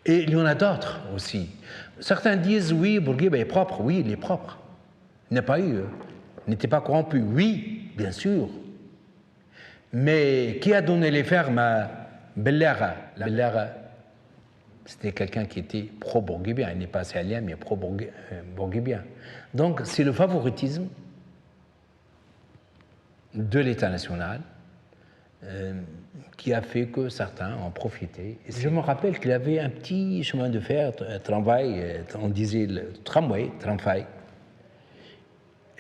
Et il y en a d'autres aussi. Certains disent, oui, Bourguiba est propre. Oui, il est propre. Il n'était pas corrompu. Oui, bien sûr. Mais qui a donné les fermes à Bellara? Bellara, c'était quelqu'un qui était pro-bourguibien. Il n'est pas sahélien, mais pro-bourguibien. Donc, c'est le favoritisme de l'État national qui a fait que certains en profitaient. Et je me rappelle qu'il y avait un petit chemin de fer, tramway, on disait le tramway,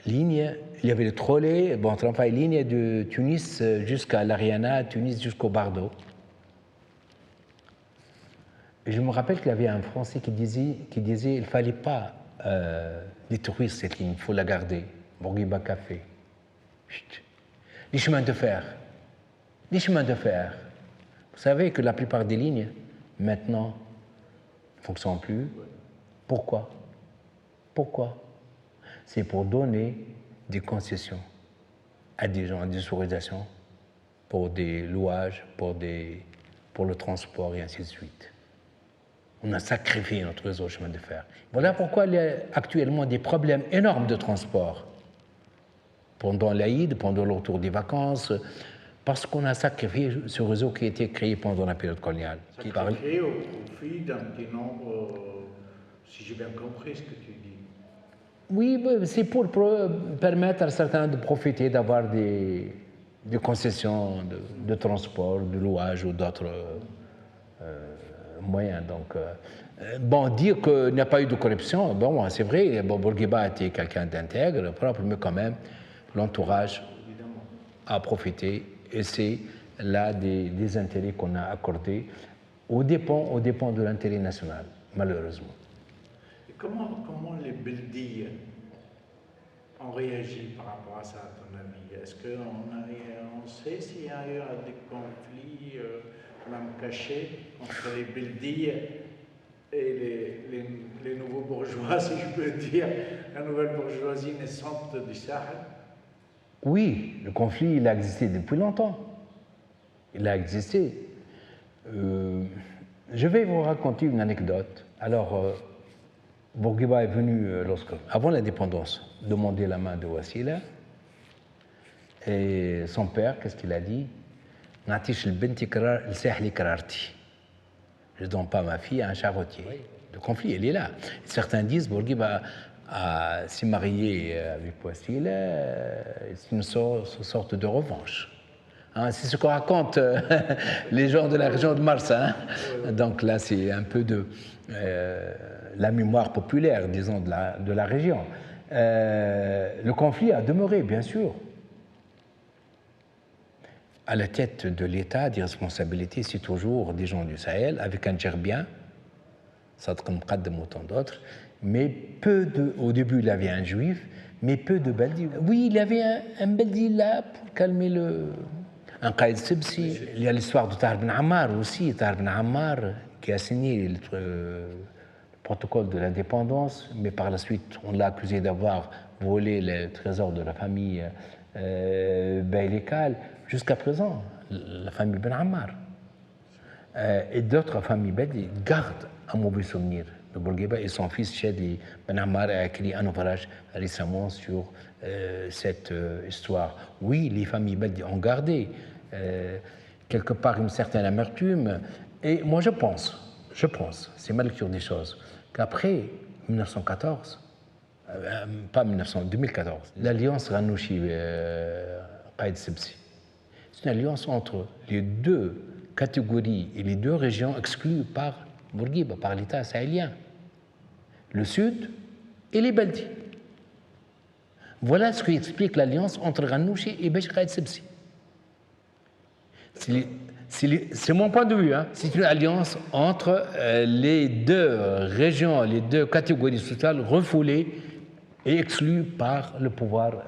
ligne, il y avait le trolley, tramway, ligne de Tunis jusqu'à l'Ariana, Tunis jusqu'au Bardo. Et je me rappelle qu'il y avait un Français qui disait il ne fallait pas détruire cette ligne, il faut la garder. Bourguiba Café. Chut. Les chemins de fer. Les chemins de fer. Vous savez que la plupart des lignes, maintenant, ne fonctionnent plus. Pourquoi? C'est pour donner des concessions à des gens, des autorisations pour des louages, pour le transport et ainsi de suite. On a sacrifié notre réseau de chemin de fer. Voilà pourquoi il y a actuellement des problèmes énormes de transport pendant l'Aïd, pendant le retour des vacances, parce qu'on a sacrifié ce réseau qui a été créé pendant la période coloniale. Sacrifié au profit d'un petit nombre, si j'ai bien compris ce que tu dis. Oui, c'est pour permettre à certains de profiter, d'avoir des concessions de transport, de louage ou d'autres moyen. Donc, bon, dire qu'il n'y a pas eu de corruption, bon, c'est vrai, bon, Bourguiba était quelqu'un d'intègre, propre, mais quand même, l'entourage a profité, et c'est là des intérêts qu'on a accordés aux dépens de l'intérêt national, malheureusement. Et comment les Beldi ont réagi par rapport à ça, à ton avis? Est-ce qu'on sait s'il y a eu des conflits, même cachés, entre les Beldi et les nouveaux bourgeois, si je peux dire, la nouvelle bourgeoisie naissante du Sahel? Oui, le conflit, il a existé depuis longtemps. Il a existé. Je vais vous raconter une anecdote. Alors, Bourguiba est venu, avant l'indépendance, demander la main de Wassila. Et son père, qu'est-ce qu'il a dit? Je ne donne pas ma fille à un charretier. Le conflit, il est là. Certains disent Bourguiba s'est marié avec Wassila, c'est une sorte de revanche. Hein, c'est ce qu'on raconte les gens de la région de Mars. Hein. Donc là, c'est un peu de la mémoire populaire, disons, de la région. Le conflit a demeuré, bien sûr. À la tête de l'État, des responsabilités, c'est toujours des gens du Sahel, avec un Djerbien, Sadq Mqaddam ou tant d'autres, mais au début, il y avait un juif, mais peu de Baldi. Oui, il y avait un Baldi là pour calmer un Qaïd Sebsi. Il y a l'histoire de Tahar Ben Ammar aussi, Tahar Ben Ammar, qui a signé le protocole de l'indépendance, mais par la suite, on l'a accusé d'avoir volé les trésors de la famille Baylikal. Jusqu'à présent, la famille Ben Ammar et d'autres familles Baldi gardent un mauvais souvenir de Bourguiba, et son fils Chadi Ben Ammar a écrit un ouvrage récemment sur cette histoire. Oui, les familles Baldi ont gardé quelque part une certaine amertume, et moi je pense, c'est ma lecture des choses, qu'après 1914, pas 2014, l'alliance Ranouchi-Qaïd Sebsi, c'est une alliance entre les deux catégories et les deux régions exclues par Bourguiba, par l'État sahélien, le Sud et les Baldi. Voilà ce qui explique l'alliance entre Ranouchi et Besh Qaïd Sebsi. C'est mon point de vue, hein. C'est une alliance entre les deux régions, les deux catégories sociales refoulées et exclues par le pouvoir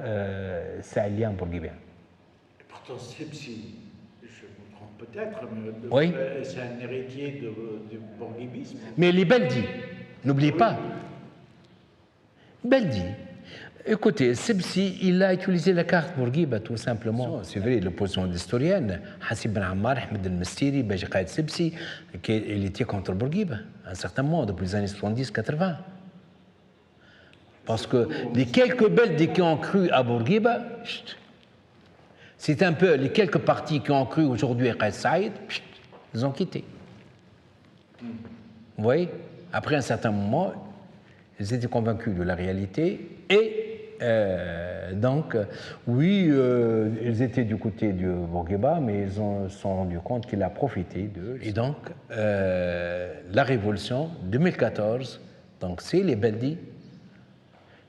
sahélien bourguibien. Pourtant, Sebsi, je me trompe peut-être, mais oui. C'est un héritier du bourguibisme. Mais les Baldi, n'oubliez pas, Baldi. Écoutez, Sebsi, il a utilisé la carte Bourguiba, tout simplement. C'est vrai, l'opposition d'historienne, Hassib Ben Ammar, Ahmed El-Mestiri, Beji Qaïd Sebsi, il était contre Bourguiba, à un certain moment, depuis les années 70-80. Parce que les quelques Baldi qui ont cru à Bourguiba, c'est un peu les quelques partis qui ont cru aujourd'hui à Qaïd Saïd, ils ont quitté. Vous voyez, après un certain moment, ils étaient convaincus de la réalité et donc, oui, ils étaient du côté de Bourguiba, mais ils se sont rendus compte qu'il a profité d'eux. Et donc, la révolution 2014, donc c'est les Baldi.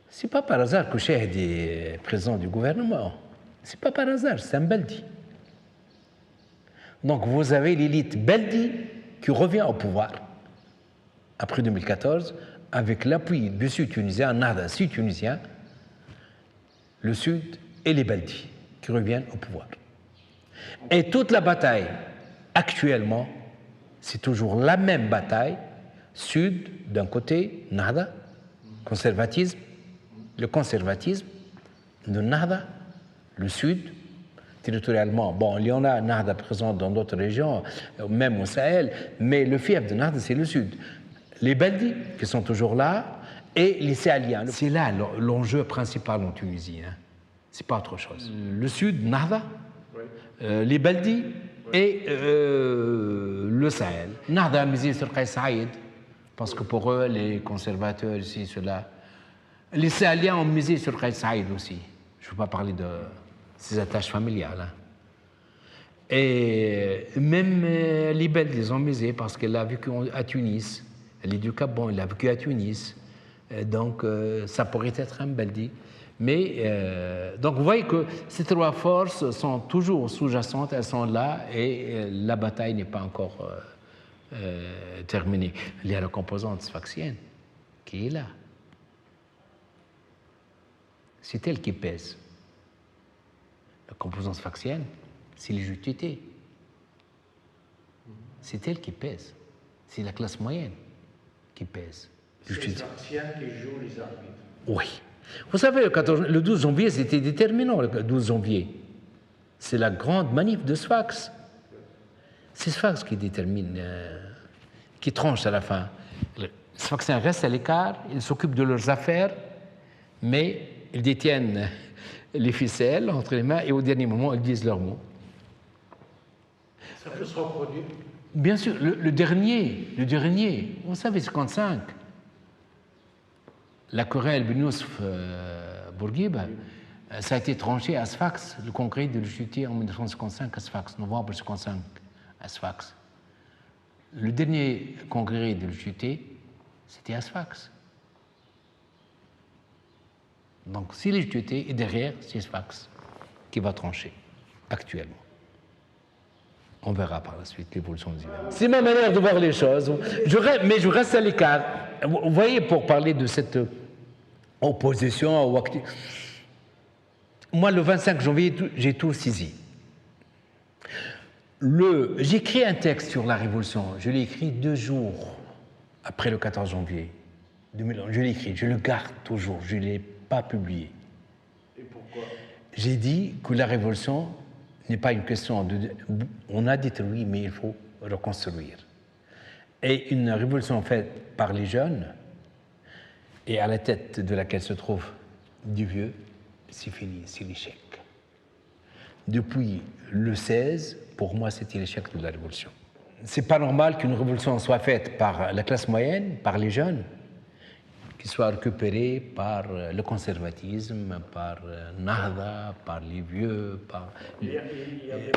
C'est pas par hasard que Cheikh est président du gouvernement. C'est pas par hasard, c'est un Baldi. Donc, vous avez l'élite Baldi qui revient au pouvoir après 2014 avec l'appui du Sud tunisien, un Nahda sud-tunisien, le Sud et les Baldi qui reviennent au pouvoir. Et toute la bataille, actuellement, c'est toujours la même bataille. Sud, d'un côté, Nahda, conservatisme, le conservatisme de Nahda, le Sud, territorialement. Bon, il y en a Nahda présent dans d'autres régions, même au Sahel, mais le fief de Nahda, c'est le Sud. Les Baldi, qui sont toujours là, et les Sahéliens. C'est là l'enjeu principal en Tunisie. Hein. C'est pas autre chose. Le Sud, Nahda, les Baldi et le Sahel. Nahda a misé sur Qaïd Saïd, parce que pour eux, les conservateurs ici, ceux-là. Les Sahéliens ont misé sur Qaïd Saïd aussi. Je ne veux pas parler de ses attaches familiales. Hein. Et même Libel, ils ont misé parce qu'elle a vécu à Tunis. Elle est du Gabon, elle a vécu à Tunis. Donc, ça pourrait être un Beldi. Mais, donc, vous voyez que ces trois forces sont toujours sous-jacentes, elles sont là, et la bataille n'est pas encore terminée. Il y a la composante sfaxienne qui est là. C'est elle qui pèse. La composante sfaxienne, c'est l'illégitimité. C'est elle qui pèse. C'est la classe moyenne qui pèse. C'est les anciens qui jouent les arbitres. Oui. Vous savez, le 12 janvier, c'était déterminant, le 12 janvier. C'est la grande manif de Sfax. C'est Sfax qui détermine, qui tranche à la fin. Les Sfaxiens restent à l'écart, ils s'occupent de leurs affaires, mais ils détiennent les ficelles entre les mains et au dernier moment, ils disent leurs mots. Ça peut se reproduire. Bien sûr, le dernier, vous savez, 55, la querelle Ben Youssef Bourguiba, ça a été tranché à Sfax, le congrès de l'UJT en 1955 à Sfax, novembre 1955 à Sfax. Le dernier congrès de l'UJT, c'était à Sfax. Donc, si l'UJT est derrière, c'est Sfax qui va trancher actuellement. On verra par la suite l'évolution des événements. C'est ma manière de voir les choses. Mais je reste à l'écart. Vous voyez, pour parler de cette opposition au moi, le 25 janvier, j'ai tout saisi. J'ai écrit un texte sur la Révolution. Je l'ai écrit 2 jours après le 14 janvier 2011. Je l'ai écrit, je le garde toujours. Je ne l'ai pas publié. Et pourquoi? J'ai dit que la Révolution n'est pas une question de... On a détruit, mais il faut reconstruire. Et une révolution faite par les jeunes, et à la tête de laquelle se trouve du vieux, c'est fini, c'est l'échec. Depuis le 16, pour moi, c'était l'échec de la révolution. C'est pas normal qu'une révolution soit faite par la classe moyenne, par les jeunes, qui soit récupérée par le conservatisme, par Nahda, par les vieux, par... Il n'y avait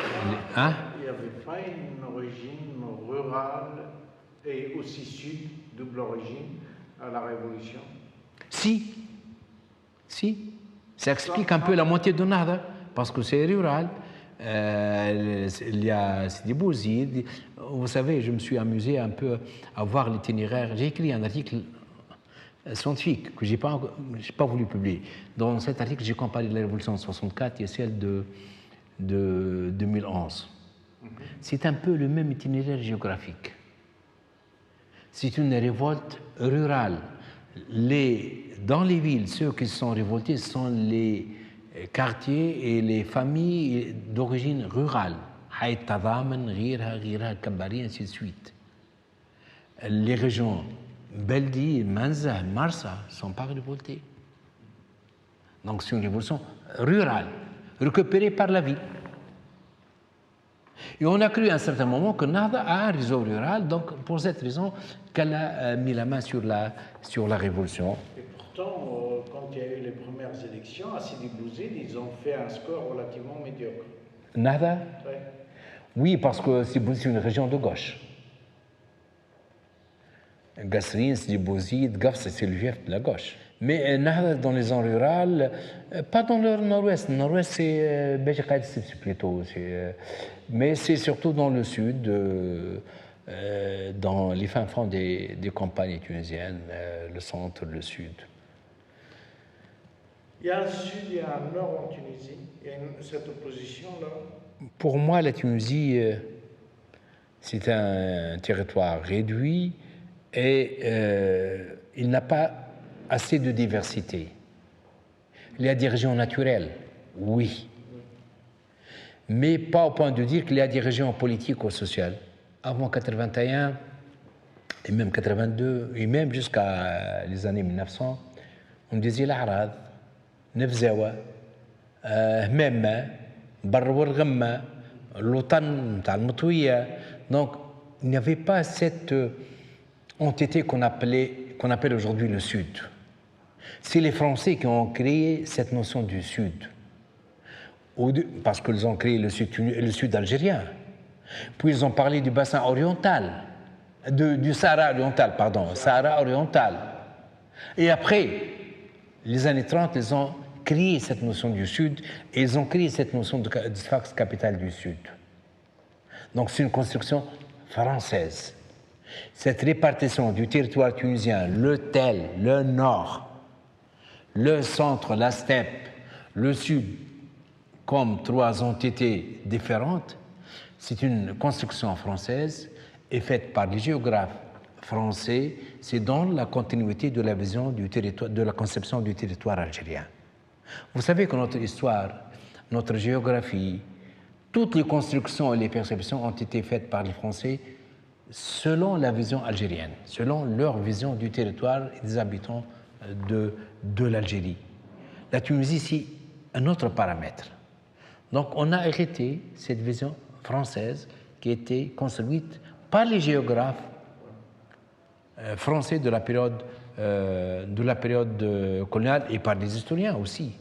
pas une origine rurale et aussi sud, double origine, à la Révolution? Si. Ça explique un peu la moitié de Nahda, parce que c'est rural. Il y a Sidi Bouzid. Vous savez, je me suis amusé un peu à voir l'itinéraire. J'ai écrit un article scientifique que je n'ai pas voulu publier. Dans cet article, j'ai comparé la révolution de 1964 et celle de 2011. C'est un peu le même itinéraire géographique. C'est une révolte rurale. Dans les villes, ceux qui se sont révoltés sont les quartiers et les familles d'origine rurale. Haït Tadaman, Ghira, Kabari, ainsi de suite. Les régions Beldi, Manza, Marsa ne sont pas révoltées. Donc c'est une révolution rurale, récupérée par la ville. Et on a cru à un certain moment que Nahda a un réseau rural, donc pour cette raison qu'elle a mis la main sur la révolution. Et pourtant, quand il y a eu les premières élections, à Sidi Bouzid, ils ont fait un score relativement médiocre. Nahda? Ouais. Oui, parce que Sidi Bouzid, c'est une région de gauche. Gassrine, Sidi Bouzid, Gafs, c'est le fief de la gauche. Mais Nahda, dans les zones rurales, pas dans le nord-ouest. Le nord-ouest, c'est Béjaqad, c'est plutôt. Mais c'est surtout dans le sud, dans les fins fonds des campagnes tunisiennes, le centre, le sud. Il y a un sud, il y a un nord en Tunisie. Il y a cette opposition-là. Pour moi, la Tunisie, c'est un territoire réduit et il n'a pas assez de diversité. Il y a des régions naturelles, oui, mais pas au point de dire qu'il y a des régions politiques ou sociales. Avant 81, et même 82, et même jusqu'à les années 1900, on disait l'Arad, Nefzawa, Hmemma, Barwar Ghamma, l'Otan, Talmotouia. Donc, il n'y avait pas cette entité qu'on appelle aujourd'hui le Sud. C'est les Français qui ont créé cette notion du Sud. parce qu'ils ont créé le sud algérien. Puis ils ont parlé du bassin oriental, du Sahara oriental, pardon, Sahara oriental. Et après, les années 30, ils ont créé cette notion du Sud et ils ont créé cette notion de Sfax, capitale du Sud. Donc c'est une construction française. Cette répartition du territoire tunisien, le Tel, le Nord, le centre, la steppe, le Sud, comme trois entités différentes, c'est une construction française et faite par les géographes français. C'est dans la continuité de la vision du territoire, de la conception du territoire algérien. Vous savez que notre histoire, notre géographie, toutes les constructions et les perceptions ont été faites par les Français selon la vision algérienne, selon leur vision du territoire et des habitants de l'Algérie. La Tunisie, c'est un autre paramètre. Donc, on a hérité cette vision française qui a été construite par les géographes français de la période coloniale et par les historiens aussi.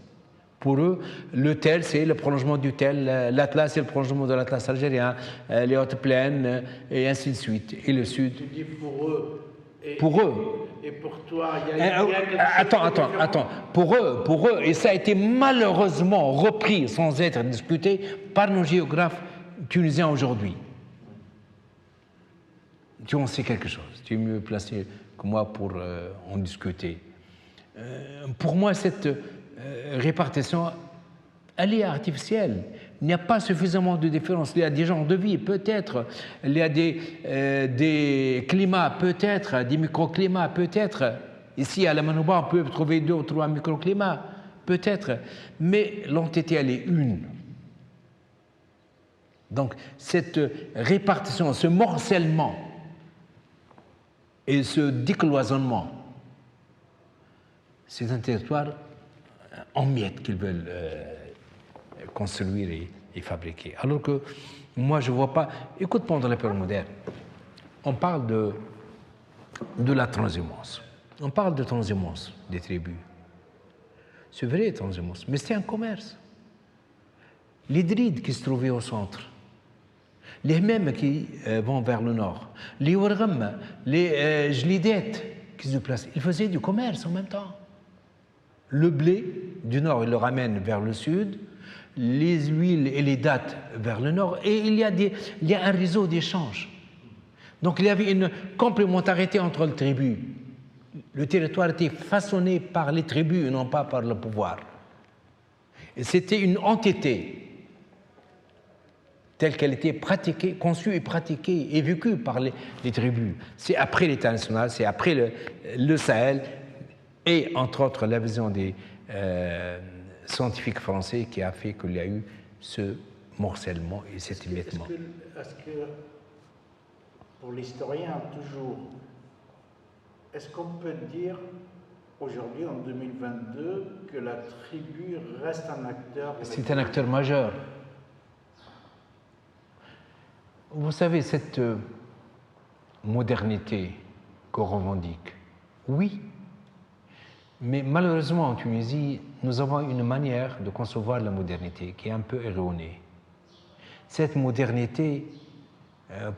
Pour eux, le Tel, c'est le prolongement du Tel, l'Atlas, c'est le prolongement de l'Atlas algérien, les hautes plaines, et ainsi de suite. Et le Sud. Tu dis pour eux. Pour eux. Et pour toi, il y a Attends. Pour eux, et ça a été malheureusement repris sans être discuté par nos géographes tunisiens aujourd'hui. Tu en sais quelque chose, tu es mieux placé que moi pour en discuter. Pour moi, cette répartition, elle est artificielle. Il n'y a pas suffisamment de différence. Il y a des genres de vie, peut-être. Il y a des climats, peut-être. Des microclimats, peut-être. Ici, à la Manouba, on peut trouver 2 ou 3 microclimats, peut-être. Mais l'entité, elle est une. Donc, cette répartition, ce morcellement et ce décloisonnement, c'est un territoire en miettes qu'ils veulent construire et fabriquer. Alors que moi, je ne vois pas... Écoute, pendant la période moderne, on parle de la transhumance. On parle de transhumance des tribus. C'est vrai, transhumance, mais c'est un commerce. Les Druides qui se trouvaient au centre, les mêmes qui vont vers le nord, les Ouargam, les Jlidettes qui se déplacent, ils faisaient du commerce en même temps. Le blé du nord, ils le ramènent vers le sud, les huiles et les dattes vers le nord, et il y a un réseau d'échanges. Donc il y avait une complémentarité entre les tribus. Le territoire était façonné par les tribus et non pas par le pouvoir. Et c'était une entité telle qu'elle était pratiquée, conçue et pratiquée et vécue par les tribus. C'est après l'État national, c'est après le Sahel, et entre autres la vision des scientifiques français qui a fait qu'il y a eu ce morcellement et cet émiettement. Est-ce que, pour l'historien toujours, est-ce qu'on peut dire aujourd'hui, en 2022, que la tribu reste un acteur? C'est un acteur majeur. Vous savez, cette modernité qu'on revendique, oui, mais malheureusement en Tunisie, nous avons une manière de concevoir la modernité qui est un peu erronée. Cette modernité,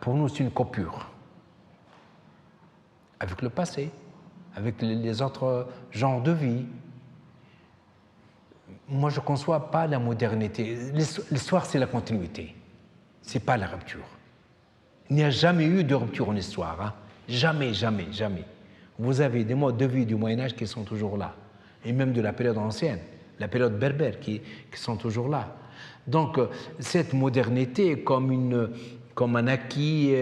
pour nous, c'est une coupure avec le passé, avec les autres genres de vie. Moi, je ne conçois pas la modernité. L'histoire, c'est la continuité, ce n'est pas la rupture. Il n'y a jamais eu de rupture en histoire. Hein. Jamais, jamais, jamais. Vous avez des modes de vie du Moyen-Âge qui sont toujours là, et même de la période ancienne, la période berbère qui sont toujours là. Donc, cette modernité comme un acquis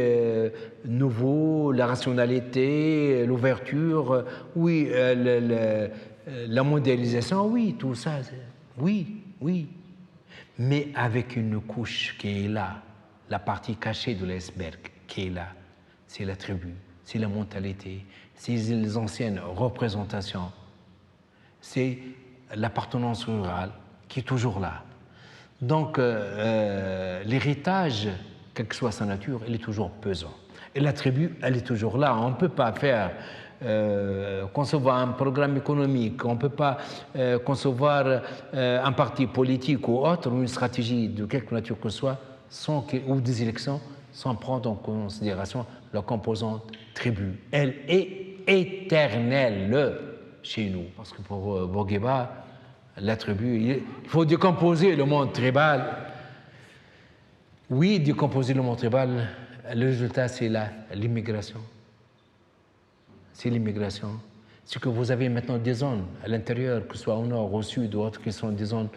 nouveau, la rationalité, l'ouverture, oui, la mondialisation, oui, tout ça, oui, oui. Mais avec une couche qui est là, la partie cachée de l'iceberg qui est là, c'est la tribu, c'est la mentalité, c'est les anciennes représentations, c'est l'appartenance rurale qui est toujours là. Donc, l'héritage, quelle que soit sa nature, il est toujours pesant. Et la tribu, elle est toujours là. On ne peut pas faire concevoir un programme économique, on ne peut pas concevoir un parti politique ou autre, ou une stratégie de quelque nature que ce soit, ou des élections, sans prendre en considération la composante tribu. Elle est éternelle chez nous. Parce que pour Bourguiba, la tribu, il faut décomposer le monde tribal. Oui, décomposer le monde tribal, le résultat, c'est l'immigration. C'est l'immigration. C'est que vous avez maintenant des zones à l'intérieur, que ce soit au nord, au sud ou autres, qui sont des zones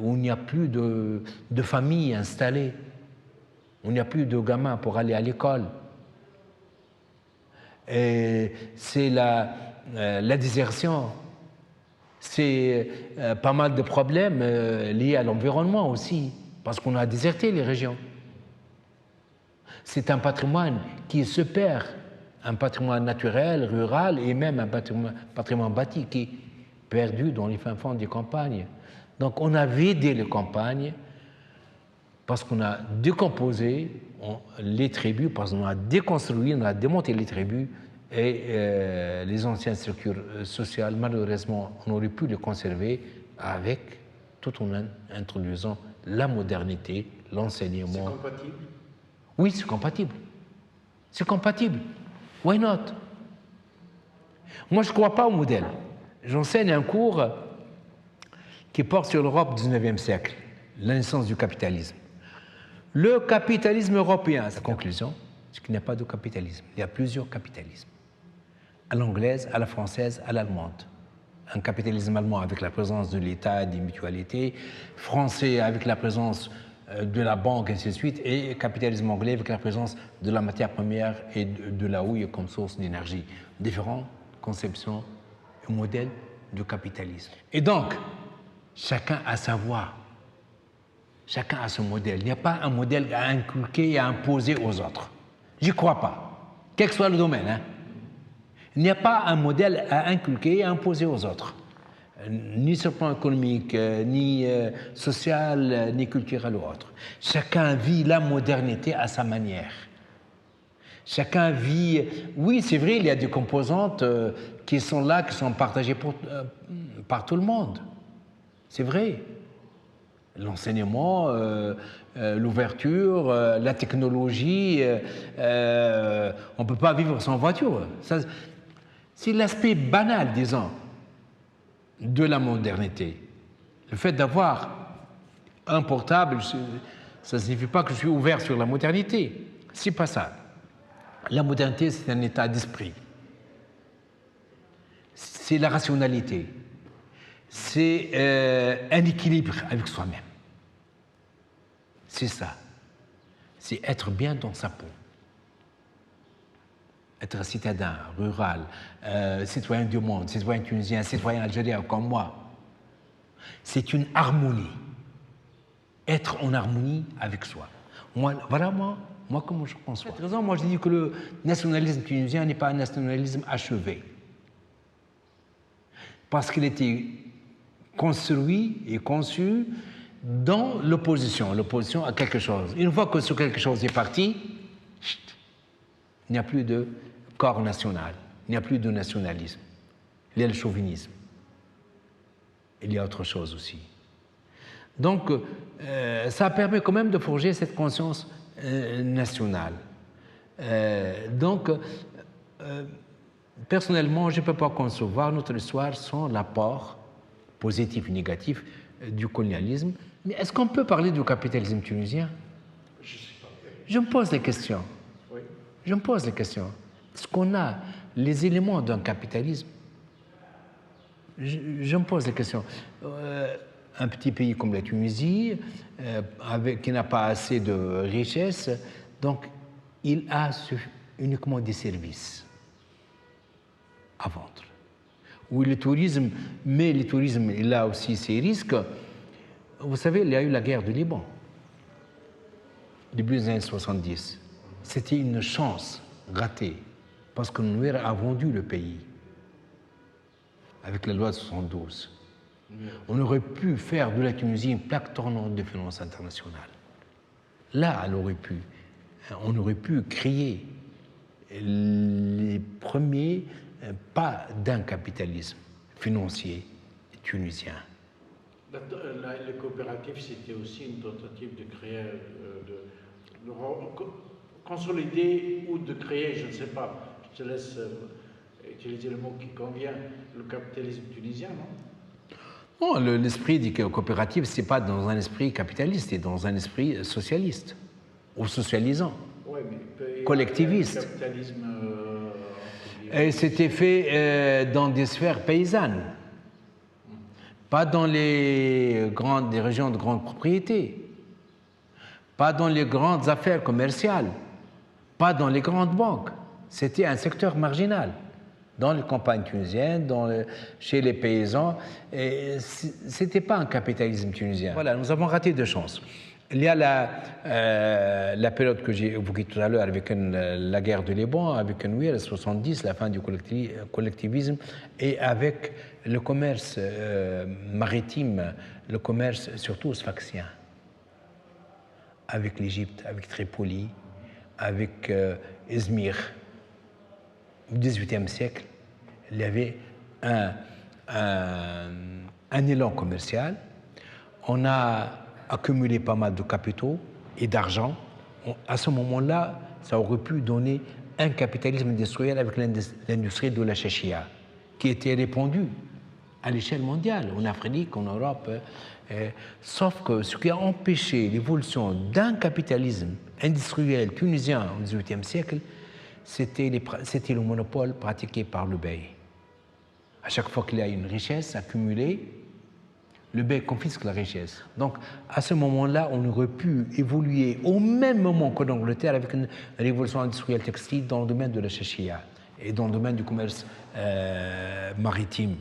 où il n'y a plus de familles installées, où il n'y a plus de gamins pour aller à l'école. Et c'est la désertion. C'est pas mal de problèmes liés à l'environnement aussi, parce qu'on a déserté les régions. C'est un patrimoine qui se perd, un patrimoine naturel, rural, et même un patrimoine bâti qui est perdu dans les fins fonds des campagnes. Donc on a vidé les campagnes parce qu'on a décomposé les tribus, parce qu'on a déconstruit, on a démonté les tribus, et les anciennes structures sociales, malheureusement, on aurait pu les conserver tout en introduisant la modernité, l'enseignement. C'est compatible? Oui, c'est compatible. C'est compatible. Why not? Moi, je ne crois pas au modèle. J'enseigne un cours qui porte sur l'Europe du XIXe siècle, la naissance du capitalisme. Le capitalisme européen, sa conclusion, c'est qu'il n'y a pas de capitalisme. Il y a plusieurs capitalismes. À l'anglaise, à la française, à l'allemande. Un capitalisme allemand avec la présence de l'État et des mutualités, français avec la présence de la banque, et ainsi de suite, et capitalisme anglais avec la présence de la matière première et de la houille comme source d'énergie. Différentes conceptions et modèles de capitalisme. Et donc, chacun a sa voie. Chacun a son modèle. Il n'y a pas un modèle à inculquer et à imposer aux autres. J'y crois pas, quel que soit le domaine. Hein. Il n'y a pas un modèle à inculquer et à imposer aux autres, ni sur le plan économique, ni social, ni culturel ou autre. Chacun vit la modernité à sa manière. Chacun vit... Oui, c'est vrai, il y a des composantes qui sont là, qui sont partagées par tout le monde. C'est vrai. L'enseignement, l'ouverture, la technologie, on ne peut pas vivre sans voiture. C'est l'aspect banal, disons, de la modernité. Le fait d'avoir un portable, ça ne signifie pas que je suis ouvert sur la modernité. C'est pas ça. La modernité, c'est un état d'esprit. C'est la rationalité. C'est un équilibre avec soi-même. C'est ça. C'est être bien dans sa peau. Être citadin, rural, citoyen du monde, citoyen tunisien, citoyen algérien comme moi. C'est une harmonie. Être en harmonie avec soi. Moi, comment je conçois. Pour cette raison, moi je dis que le nationalisme tunisien n'est pas un nationalisme achevé. Parce qu'il était construit et conçu dans l'opposition à quelque chose. Une fois que ce quelque chose est parti, il n'y a plus de corps national, il n'y a plus de nationalisme. Il y a le chauvinisme. Il y a autre chose aussi. Donc, ça permet quand même de forger cette conscience nationale. Personnellement, je ne peux pas concevoir notre histoire sans l'apport positif et négatif du colonialisme. Mais est-ce qu'on peut parler du capitalisme tunisien? Je me pose des questions. Oui. Je me pose des questions. Est-ce qu'on a les éléments d'un capitalisme? Je me pose des questions. Un petit pays comme la Tunisie, qui n'a pas assez de richesses, donc il a uniquement des services à vendre. Où le tourisme, mais le tourisme, il a aussi ses risques. Vous savez, il y a eu la guerre du Liban, début des années 70. C'était une chance ratée, parce que Nouir a vendu le pays avec la loi de 72. On aurait pu faire de la Tunisie une plaque tournante de finances internationales. Là, on aurait pu créer les premiers pas d'un capitalisme financier tunisien. Les coopératives, c'était aussi une tentative de créer, de consolider ou de créer, je ne sais pas, je te laisse utiliser le mot qui convient, le capitalisme tunisien, non? Non, l'esprit des coopératives, ce n'est pas dans un esprit capitaliste, c'est dans un esprit socialiste ou socialisant, ouais, mais collectiviste. Le capitalisme. Et c'était fait dans des sphères paysannes, pas dans les régions de grande propriété, pas dans les grandes affaires commerciales, pas dans les grandes banques. C'était un secteur marginal. Dans les campagnes tunisiennes, chez les paysans, ce n'était pas un capitalisme tunisien. Voilà, nous avons raté deux chances. Il y a la période que j'ai évoquée tout à l'heure avec la guerre de Liban, avec Nouir, 70, la fin du collectivisme, et avec le commerce maritime, le commerce surtout sfaxien, avec l'Égypte, avec Tripoli, avec Izmir. Au XVIIIe siècle, il y avait un élan commercial. On a accumulé pas mal de capitaux et d'argent. À ce moment-là, ça aurait pu donner un capitalisme industriel avec l'industrie de la chachia, qui était répandue à l'échelle mondiale, en Afrique, en Europe. Sauf que ce qui a empêché l'évolution d'un capitalisme industriel tunisien au XVIIIe siècle, c'était le monopole pratiqué par le bey. À chaque fois qu'il y a une richesse accumulée, le bey confisque la richesse. Donc, à ce moment-là, on aurait pu évoluer au même moment qu'en Angleterre avec une révolution industrielle textile dans le domaine de la chachia et dans le domaine du commerce maritime.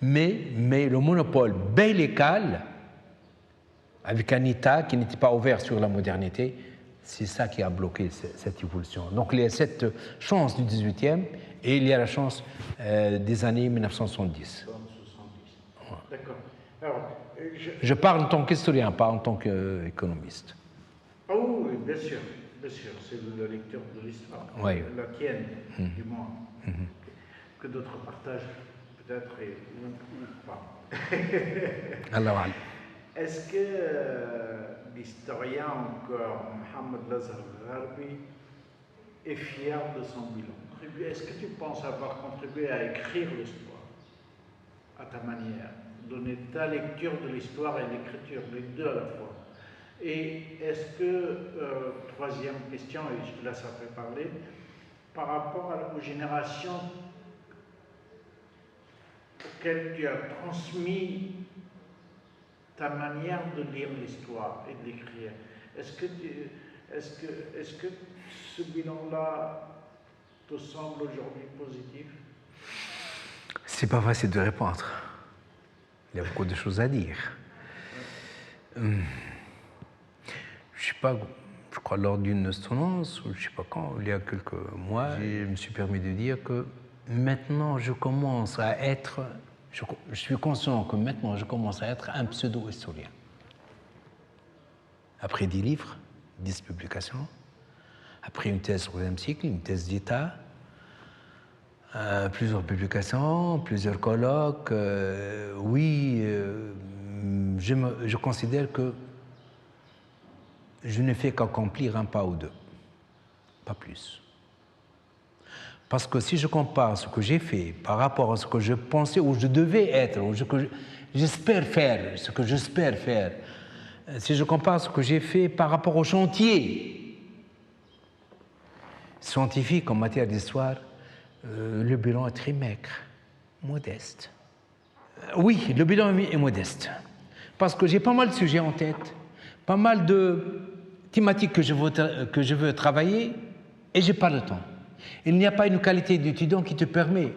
Mais le monopole beylical, avec un État qui n'était pas ouvert sur la modernité, c'est ça qui a bloqué cette évolution. Donc il y a cette chance du 18e et il y a la chance des années 1970. D'accord. Alors, je parle en tant qu'historien, pas en tant qu'économiste. Oh oui, bien sûr, c'est la lecture de l'histoire, oui. La tienne, du moins, que d'autres partagent peut-être ou pas. Alors, est-ce que l'historien encore, Mohamed Lazar Gharbi, est fier de son bilan? Est-ce que tu penses avoir contribué à écrire l'histoire à ta manière, donner ta lecture de l'histoire et l'écriture, les deux à la fois? Et est-ce que, troisième question, et je te laisse après parler, par rapport aux générations auxquelles tu as transmis ta manière de lire l'histoire et de l'écrire, est-ce que ce bilan-là te semble aujourd'hui positif? C'est pas facile de répondre. Il y a beaucoup de choses à dire. Je sais pas, je crois lors d'une instance, ou je sais pas quand, il y a quelques mois, je me suis permis de dire que maintenant je commence à être, je suis conscient que maintenant je commence à être un pseudo-historien. Après 10 livres, 10 publications, après une thèse sur le deuxième cycle, une thèse d'État, plusieurs publications, plusieurs colloques, je considère que je ne fais qu'accomplir un pas ou deux, pas plus. Parce que si je compare ce que j'ai fait par rapport à ce que je pensais ou je devais être, ou ce que j'espère faire, si je compare ce que j'ai fait par rapport au chantier scientifique en matière d'histoire, le bilan est très maigre, modeste. Oui, le bilan est modeste. Parce que j'ai pas mal de sujets en tête, pas mal de thématiques que je veux travailler et j'ai pas le temps. Il n'y a pas une qualité d'étudiant qui te permet,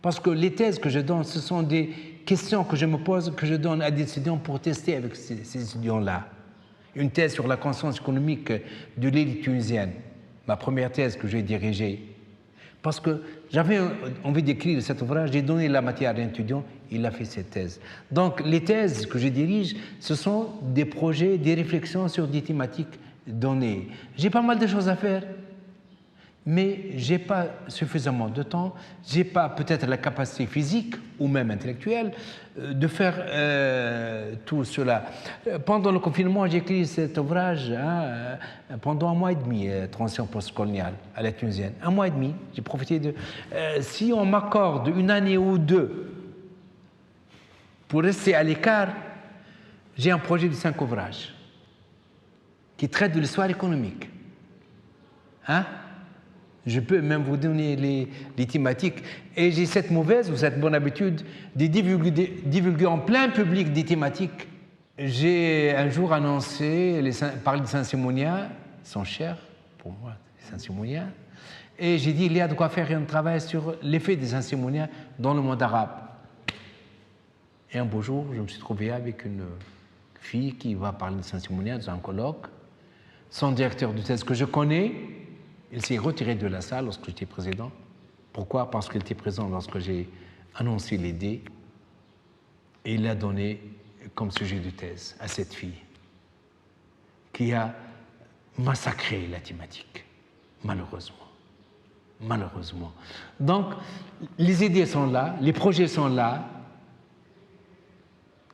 parce que les thèses que je donne, ce sont des questions que je me pose, que je donne à des étudiants pour tester avec ces étudiants-là. Une thèse sur la conscience économique de l'élite tunisienne, ma première thèse que j'ai dirigée. Parce que j'avais envie d'écrire cet ouvrage, j'ai donné la matière à un étudiant, il a fait cette thèse. Donc les thèses que je dirige, ce sont des projets, des réflexions sur des thématiques données. J'ai pas mal de choses à faire. mais je n'ai pas suffisamment de temps, je n'ai pas peut-être la capacité physique ou même intellectuelle de faire tout cela. Pendant le confinement, j'ai écrit cet ouvrage pendant 1 mois et demi, Transition postcoloniale à la tunisienne. 1 mois et demi, j'ai profité de... si on m'accorde 1 année ou 2 pour rester à l'écart, j'ai un projet de 5 ouvrages qui traite de l'histoire économique. Je peux même vous donner les thématiques. Et j'ai cette mauvaise ou cette bonne habitude de divulguer en plein public des thématiques. J'ai un jour annoncé, parler des Saint-Simoniens, ils sont chers pour moi, les Saint-Simoniens, et j'ai dit il y a de quoi faire un travail sur l'effet des Saint-Simoniens dans le monde arabe. Et un beau jour, je me suis trouvé avec une fille qui va parler des Saint-Simoniens dans un colloque. Son directeur de thèse que je connais, il s'est retiré de la salle lorsque j'étais président. Pourquoi? Parce qu'il était présent lorsque j'ai annoncé l'idée et il l'a donné comme sujet de thèse à cette fille qui a massacré la thématique, malheureusement. Malheureusement. Donc, les idées sont là, les projets sont là.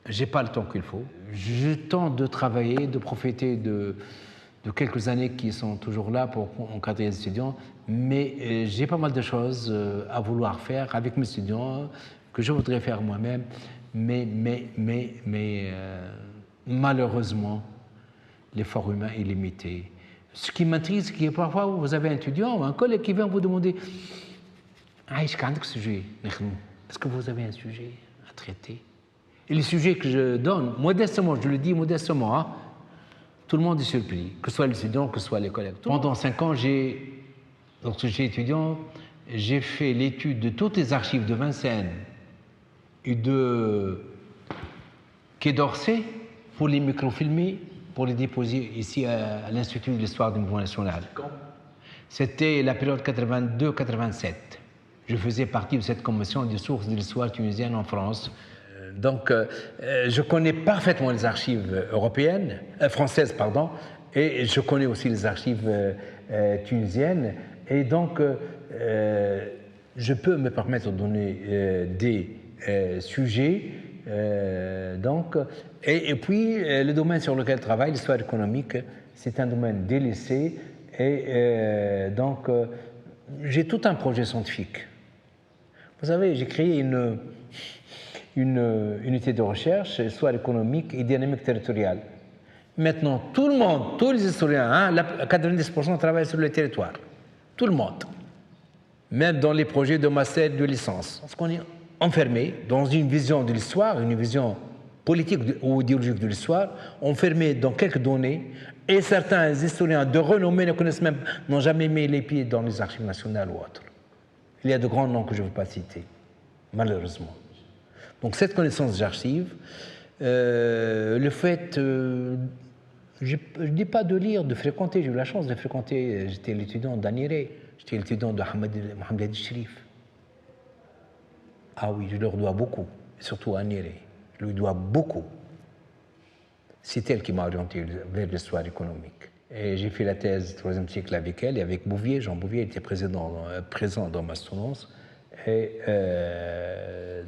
Je n'ai pas le temps qu'il faut. Je tente de travailler, de profiter de quelques années qui sont toujours là pour encadrer les étudiants, mais j'ai pas mal de choses à vouloir faire avec mes étudiants, que je voudrais faire moi-même, mais malheureusement, l'effort humain est limité. Ce qui m'intrigue, c'est que parfois vous avez un étudiant ou un collègue qui vient vous demander « est-ce que vous avez un sujet à traiter ?» Et les sujets que je donne, modestement, je le dis modestement, tout le monde est surpris, que ce soit les étudiants, que ce soit les collègues. Pendant 5 ans, lorsque j'étais étudiant, j'ai fait l'étude de toutes les archives de Vincennes et de Quai d'Orsay pour les microfilmer, pour les déposer ici à l'Institut de l'Histoire du Mouvement National. C'était la période 82-87. Je faisais partie de cette commission des sources de l'histoire tunisienne en France. Donc, je connais parfaitement les archives françaises, et je connais aussi les archives tunisiennes. Et donc, je peux me permettre de donner des sujets. Et puis, le domaine sur lequel je travaille, l'histoire économique, c'est un domaine délaissé. Et donc, j'ai tout un projet scientifique. Vous savez, j'ai créé une unité de recherche, histoire économique et dynamique territoriale. Maintenant, tout le monde, tous les historiens, 90% travaillent sur le territoire. Tout le monde. Même dans les projets de master de licence. Parce qu'on est enfermé dans une vision de l'histoire, une vision politique ou idéologique de l'histoire, enfermé dans quelques données, et certains historiens de renommée ne connaissent même, n'ont jamais mis les pieds dans les archives nationales ou autres. Il y a de grands noms que je ne veux pas citer, malheureusement. Donc cette connaissance des archives, le fait, je ne dis pas de lire, de fréquenter, j'ai eu la chance de fréquenter, j'étais l'étudiant d'Aniré, j'étais l'étudiant de Mohamed Sherif. Ah oui, je leur dois beaucoup, surtout à Aniré, je lui dois beaucoup. C'est elle qui m'a orienté vers l'histoire économique. Et j'ai fait la thèse 3e cycle avec elle et avec Bouvier. Jean Bouvier était présent dans ma soutenance. Et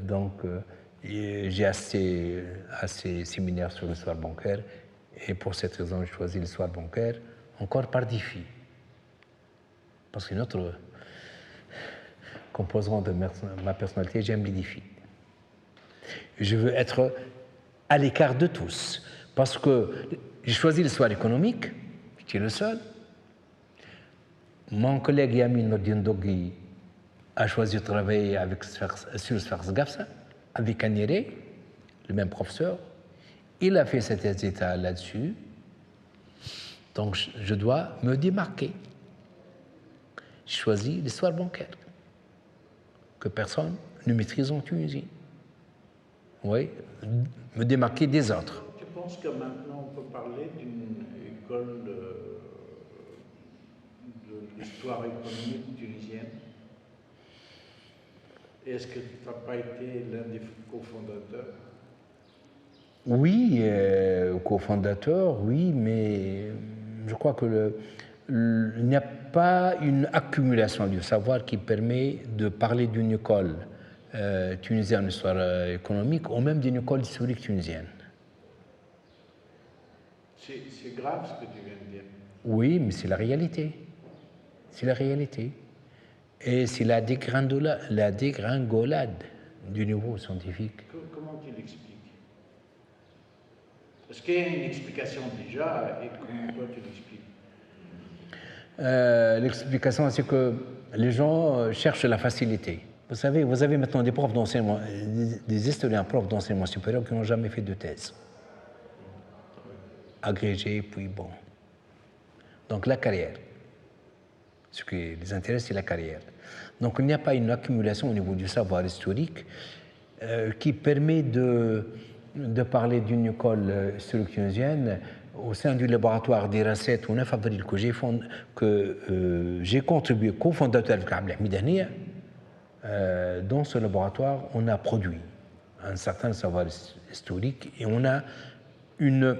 donc, j'ai assisté à ces séminaires sur l'histoire bancaire. Et pour cette raison, j'ai choisi l'histoire bancaire, encore par défi. Parce qu'une autre composante de ma personnalité, j'aime les défis. Je veux être à l'écart de tous. Parce que j'ai choisi l'histoire économique, j'étais le seul. Mon collègue Yamin Nordin Dogui a choisi de travailler sur Sfax Gafsa, avec Aniré, le même professeur. Il a fait sa thèse d'État là-dessus. Donc, je dois me démarquer. J'ai choisi l'histoire bancaire, que personne ne maîtrise en Tunisie. Oui, me démarquer des autres. Je pense que maintenant on peut parler d'une école de l'histoire économique tunisienne. Est-ce que tu n'as pas été l'un des cofondateurs? Oui, cofondateur, oui, mais je crois que il n'y a pas une accumulation du savoir qui permet de parler d'une école tunisienne en histoire économique ou même d'une école historique tunisienne. C'est grave ce que tu viens de dire. Oui, mais c'est la réalité. C'est la réalité. Et c'est la dégringolade du niveau scientifique. Comment tu l'expliques? Est-ce qu'il y a une explication déjà et comment toi tu l'expliques? L'explication, c'est que les gens cherchent la facilité. Vous savez, vous avez maintenant des profs d'enseignement, des historiens profs d'enseignement supérieur qui n'ont jamais fait de thèse. Agrégés, puis bon. Donc la carrière. Ce qui les intéresse, c'est la carrière. Donc il n'y a pas une accumulation au niveau du savoir historique qui permet de parler d'une école historique tunisienne au sein du laboratoire d'Irasset ou 9 avril que j'ai contribué, cofondateur avec Abdel Hamid Hania. Dans ce laboratoire, on a produit un certain savoir historique et on a une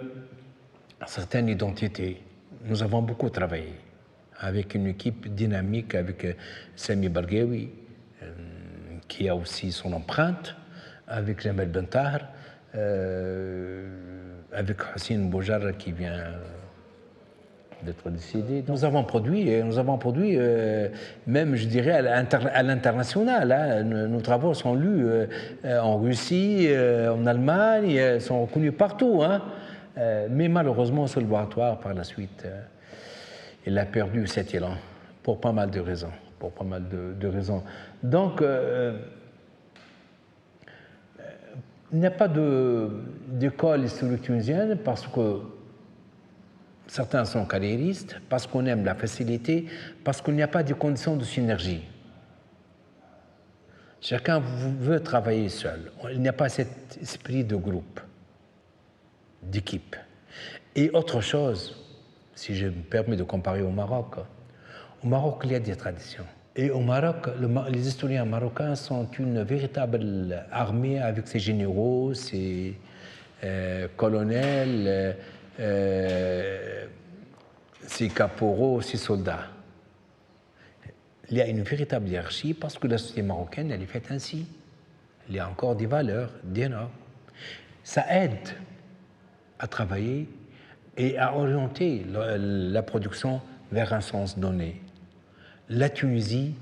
certaine identité. Nous avons beaucoup travaillé avec une équipe dynamique, avec Sami Barghawi, qui a aussi son empreinte, avec Jamel Bentar, avec Hossein Boujar qui vient d'être décédé. Nous avons produit, même, je dirais, à l'international. Hein. Nos travaux sont lus en Russie, en Allemagne, sont reconnus partout. Hein. Mais malheureusement, ce laboratoire, par la suite, il a perdu cet élan pour pas mal de raisons. Donc, il n'y a pas d'école historique tunisienne parce que certains sont carriéristes, parce qu'on aime la facilité, parce qu'il n'y a pas de conditions de synergie. Chacun veut travailler seul. Il n'y a pas cet esprit de groupe, d'équipe. Et autre chose, si je me permets de comparer au Maroc, il y a des traditions. Et au Maroc, les historiens marocains sont une véritable armée avec ses généraux, ses colonels, ses caporaux, ses soldats. Il y a une véritable hiérarchie parce que la société marocaine, elle est faite ainsi. Il y a encore des valeurs, des normes. Ça aide à travailler et à orienter la production vers un sens donné. La Tunisie,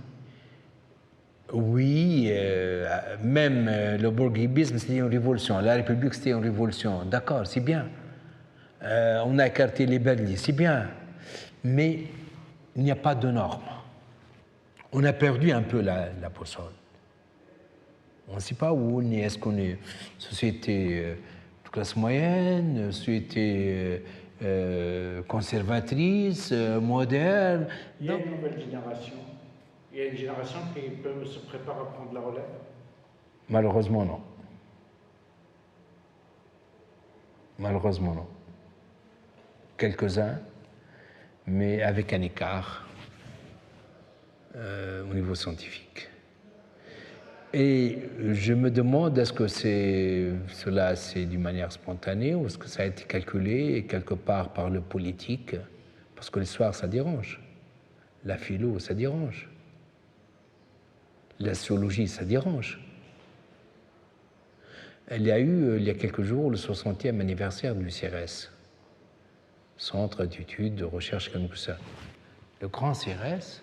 oui, même le bourguibisme, c'était une révolution. La République, c'était une révolution. D'accord, c'est bien. On a écarté les Berlis, c'est bien. Mais il n'y a pas de normes. On a perdu un peu la boussole. On ne sait pas où on est. Est-ce qu'on est société de classe moyenne, société conservatrice, moderne? Il y a une nouvelle génération. Il y a une génération qui se prépare à prendre la relève. Malheureusement, non. Malheureusement, non. Quelques-uns, mais avec un écart au niveau scientifique. Et je me demande, est-ce que cela c'est d'une manière spontanée ou est-ce que ça a été calculé quelque part par le politique? Parce que l'histoire, ça dérange. La philo, ça dérange. La sociologie, ça dérange. Il y a eu, il y a quelques jours, le 60e anniversaire du CRS, Centre d'études, de recherche comme ça. Le grand CRS,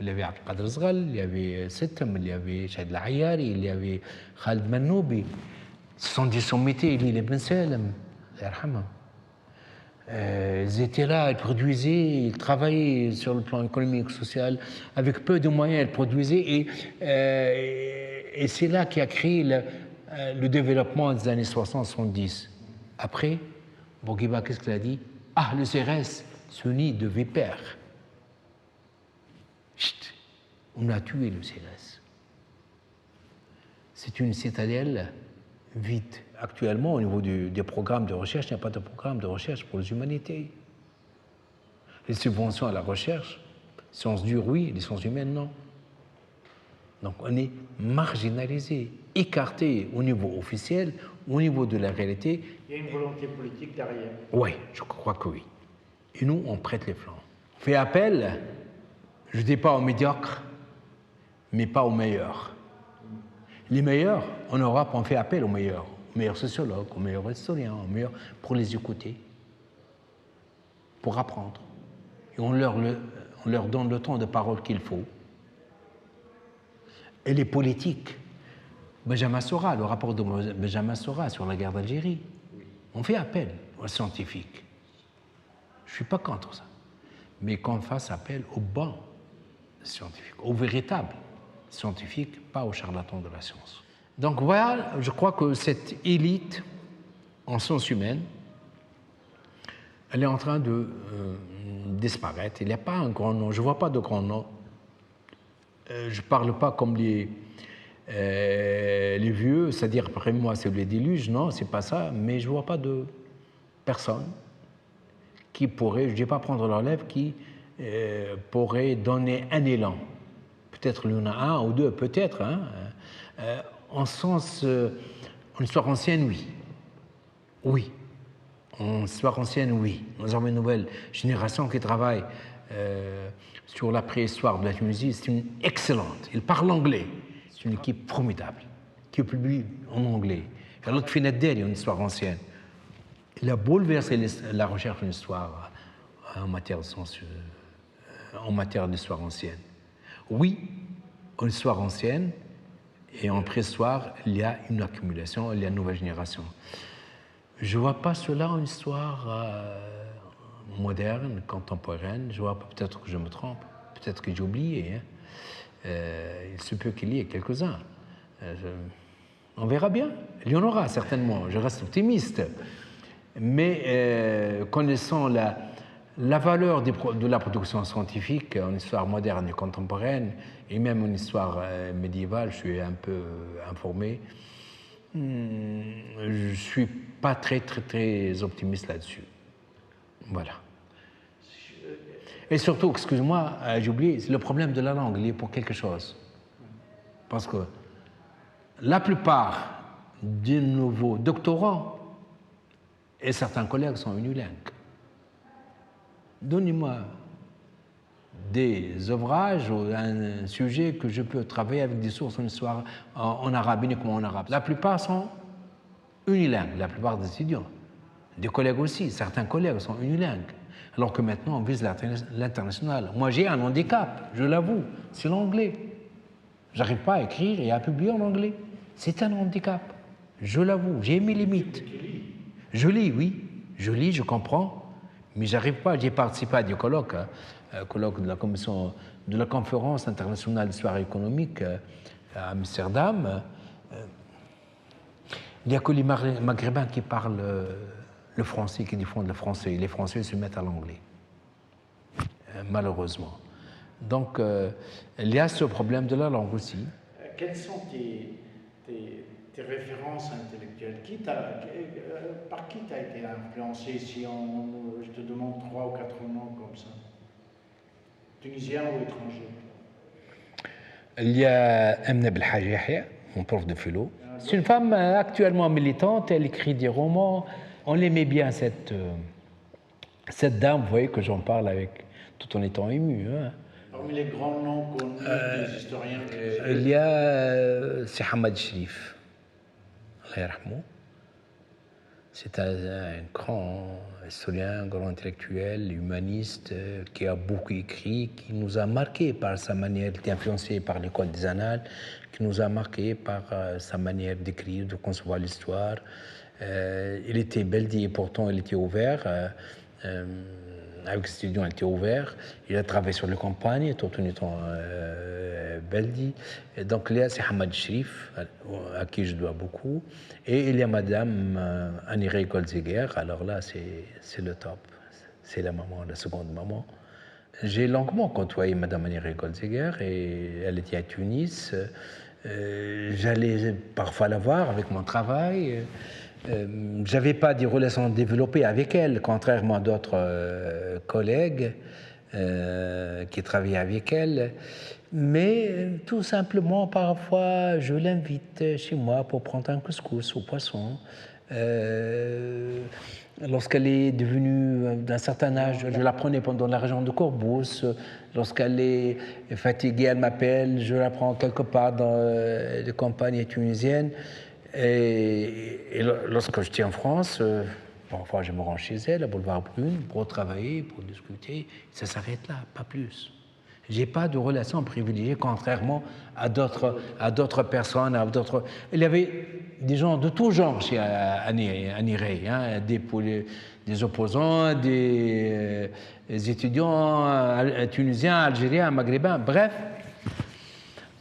il y avait Abdelkader Zghal, il y avait Settem, il y avait Chad Lahayari, il y avait Khaled Manoubi. Ce sont des sommités, il est Ben Salem, ils étaient là, ils produisaient, ils travaillaient sur le plan économique, social, avec peu de moyens, ils produisaient, et c'est là qui a créé le développement des années 60-70. Après, Bourguiba, qu'est-ce qu'il a dit? Ah, le CRS, ce nid de vipères. Chut, on a tué le CRS. C'est une citadelle vide. Actuellement, au niveau des programmes de recherche, il n'y a pas de programme de recherche pour les humanités. Les subventions à la recherche, sciences dures, oui, les sciences humaines, non. Donc on est marginalisé, écarté au niveau officiel, au niveau de la réalité. Il y a une volonté politique derrière. Oui, je crois que oui. Et nous, on prête les flancs. fait appel, je ne dis pas aux médiocres, mais pas aux meilleurs. Les meilleurs, en Europe, on fait appel aux meilleurs sociologues, aux meilleurs historiens, aux meilleurs, pour les écouter, pour apprendre. Et on leur donne le temps de parole qu'il faut. Et les politiques, Benjamin Sora, le rapport de Benjamin Sora sur la guerre d'Algérie, on fait appel aux scientifiques. Je ne suis pas contre ça. Mais qu'on fasse appel aux bons scientifiques, aux véritables scientifiques, pas aux charlatans de la science. Donc voilà, je crois que cette élite en sciences humaines, elle est en train de disparaître. Il n'y a pas un grand nom, je ne vois pas de grand nom. Je ne parle pas comme les vieux, c'est-à-dire après moi c'est les déluges, non, c'est pas ça, mais je ne vois pas de personne qui pourrait, je ne vais pas prendre leur lèvre, qui pourrait donner un élan. Peut-être il y en a un ou deux, peut-être. Hein, en sens, en histoire ancienne, oui. Oui. En histoire ancienne, oui. Nous avons une nouvelle génération qui travaille sur la préhistoire de la Tunisie. C'est une excellente. Ils parlent anglais. C'est une équipe formidable qui publie en anglais. L'autre fait une histoire ancienne. Il a bouleversé la recherche en histoire en matière d'histoire ancienne. Oui, en histoire ancienne et en préhistoire, il y a une accumulation, il y a une nouvelle génération. Je ne vois pas cela en histoire moderne, contemporaine. Je vois peut-être que je me trompe, peut-être que j'ai oublié. Hein. Il se peut qu'il y ait quelques-uns. On verra bien. Il y en aura certainement. Je reste optimiste. Mais connaissant la valeur de la production scientifique en histoire moderne et contemporaine, et même en histoire médiévale, je suis un peu informé. Je ne suis pas très optimiste là-dessus. Voilà. Et surtout, excuse-moi, j'ai oublié, c'est le problème de la langue lié pour quelque chose. Parce que la plupart des nouveaux doctorants et certains collègues sont unilingues. Donnez-moi des ouvrages ou un sujet que je peux travailler avec des sources en histoire en arabe, uniquement en arabe. La plupart sont unilingues, la plupart des étudiants. Des collègues aussi, certains collègues sont unilingues. Alors que maintenant, on vise l'international. Moi, j'ai un handicap, je l'avoue, c'est l'anglais. Je n'arrive pas à écrire et à publier en anglais. C'est un handicap, je l'avoue, j'ai mes limites. Je lis, oui, je lis, je comprends, mais je n'arrive pas. J'ai participé à des colloques, colloque de la commission de la conférence internationale d'histoire économique à Amsterdam. Il n'y a que les Maghrébins qui parlent le français, qui défendent le français. Les Français se mettent à l'anglais, malheureusement. Donc, il y a ce problème de la langue aussi. Quelles sont tes références intellectuelles? Par qui tu as été influencé? Si je te demande 3 ou 4 noms comme ça. Tunisien ou étranger? Il y a Amna Belhaji Yahya, mon prof de philo. C'est une femme actuellement militante, elle écrit des romans. On l'aimait bien, cette dame, vous voyez que j'en parle avec, tout en étant ému. Hein. Parmi les grands noms connus des historiens il y a c'est Hamad Shrif. Allah yarhamou. C'est un grand historien, un grand intellectuel, humaniste, qui a beaucoup écrit, qui nous a marqué par sa manière, il était influencé par l'école des annales, qui nous a marqué par sa manière d'écrire, de concevoir l'histoire. Il était beldi et pourtant il était ouvert. Avec ses étudiants, il était ouvert. Il a travaillé sur les campagnes, tout en étant beldi. Et donc là, c'est Hamad Shrif, à qui je dois beaucoup. Et il y a Madame Annie Goldziger. Alors là, c'est le top. C'est la maman, la seconde maman. J'ai longuement côtoyé Madame Annie Goldziger et elle était à Tunis. J'allais parfois la voir avec mon travail. Je n'avais pas des relations développées avec elle, contrairement à d'autres collègues qui travaillaient avec elle. Mais tout simplement, parfois, je l'invite chez moi pour prendre un couscous au poisson. Lorsqu'elle est devenue d'un certain âge, je la prenais pendant la région de Corbous. Lorsqu'elle est fatiguée, elle m'appelle, je la prends quelque part dans les campagnes tunisiennes. Et lorsque j'étais en France, parfois je me rends chez elle, à Boulevard Brune, pour travailler, pour discuter. Ça s'arrête là, pas plus. Je n'ai pas de relation privilégiée, contrairement à d'autres personnes. Il y avait des gens de tout genre chez Aniré, hein, des opposants, des étudiants tunisiens, algériens, maghrébins, bref.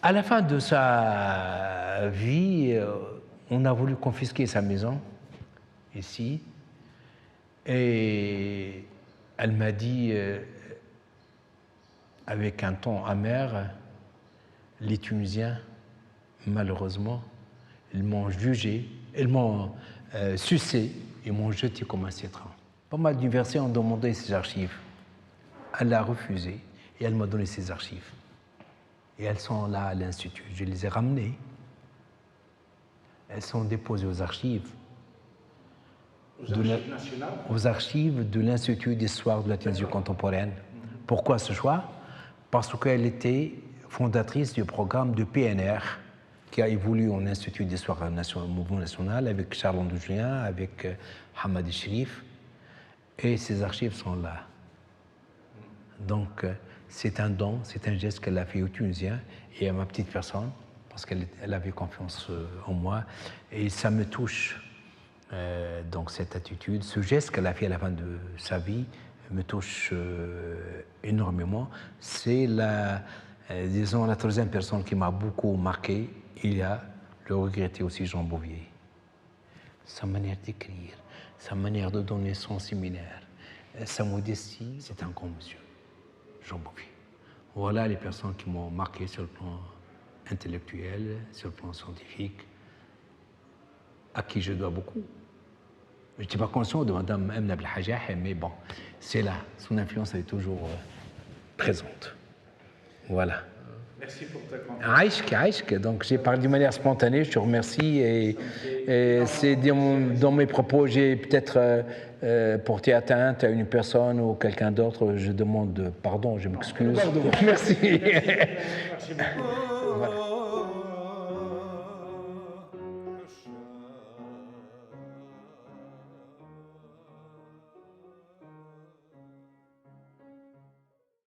À la fin de sa vie, on a voulu confisquer sa maison, ici, et elle m'a dit, avec un ton amer, les Tunisiens, malheureusement, ils m'ont jugé, ils m'ont sucé, ils m'ont jeté comme un citron. Pas mal d'universités ont demandé ses archives. Elle a refusé et elle m'a donné ses archives. Et elles sont là à l'Institut. Je les ai ramenées. Elles sont déposées aux archives. Aux archives de l'Institut d'histoire de la Tunisie contemporaine. Pourquoi ce choix? Parce qu'elle était fondatrice du programme de PNR qui a évolué en Institut d'histoire mouvement national avec Charles Andoujien, avec Hamadi Sherif. Et ces archives sont là. Donc, c'est un don, c'est un geste qu'elle a fait aux Tunisiens et à ma petite personne, parce qu'elle avait confiance en moi. Et ça me touche, donc cette attitude, ce geste qu'elle a fait à la fin de sa vie me touche énormément. C'est disons, la troisième personne qui m'a beaucoup marqué. Il y a le regretté aussi Jean Bouvier. Sa manière d'écrire, sa manière de donner son séminaire, sa modestie, c'est un grand monsieur. Jean Bouvier. Voilà les personnes qui m'ont marqué sur le plan intellectuel, sur le plan scientifique, à qui je dois beaucoup. Je n'étais pas conscient de Mme M. Nabil Hajjah, mais bon, c'est là. Son influence est toujours présente. Voilà. Merci pour ta confiance. Aïchk. Donc j'ai parlé d'une manière spontanée, je te remercie. Et c'est dans mes propos, j'ai peut-être porté atteinte à une personne ou quelqu'un d'autre. Je demande pardon, je m'excuse. Merci. Merci beaucoup. Voilà.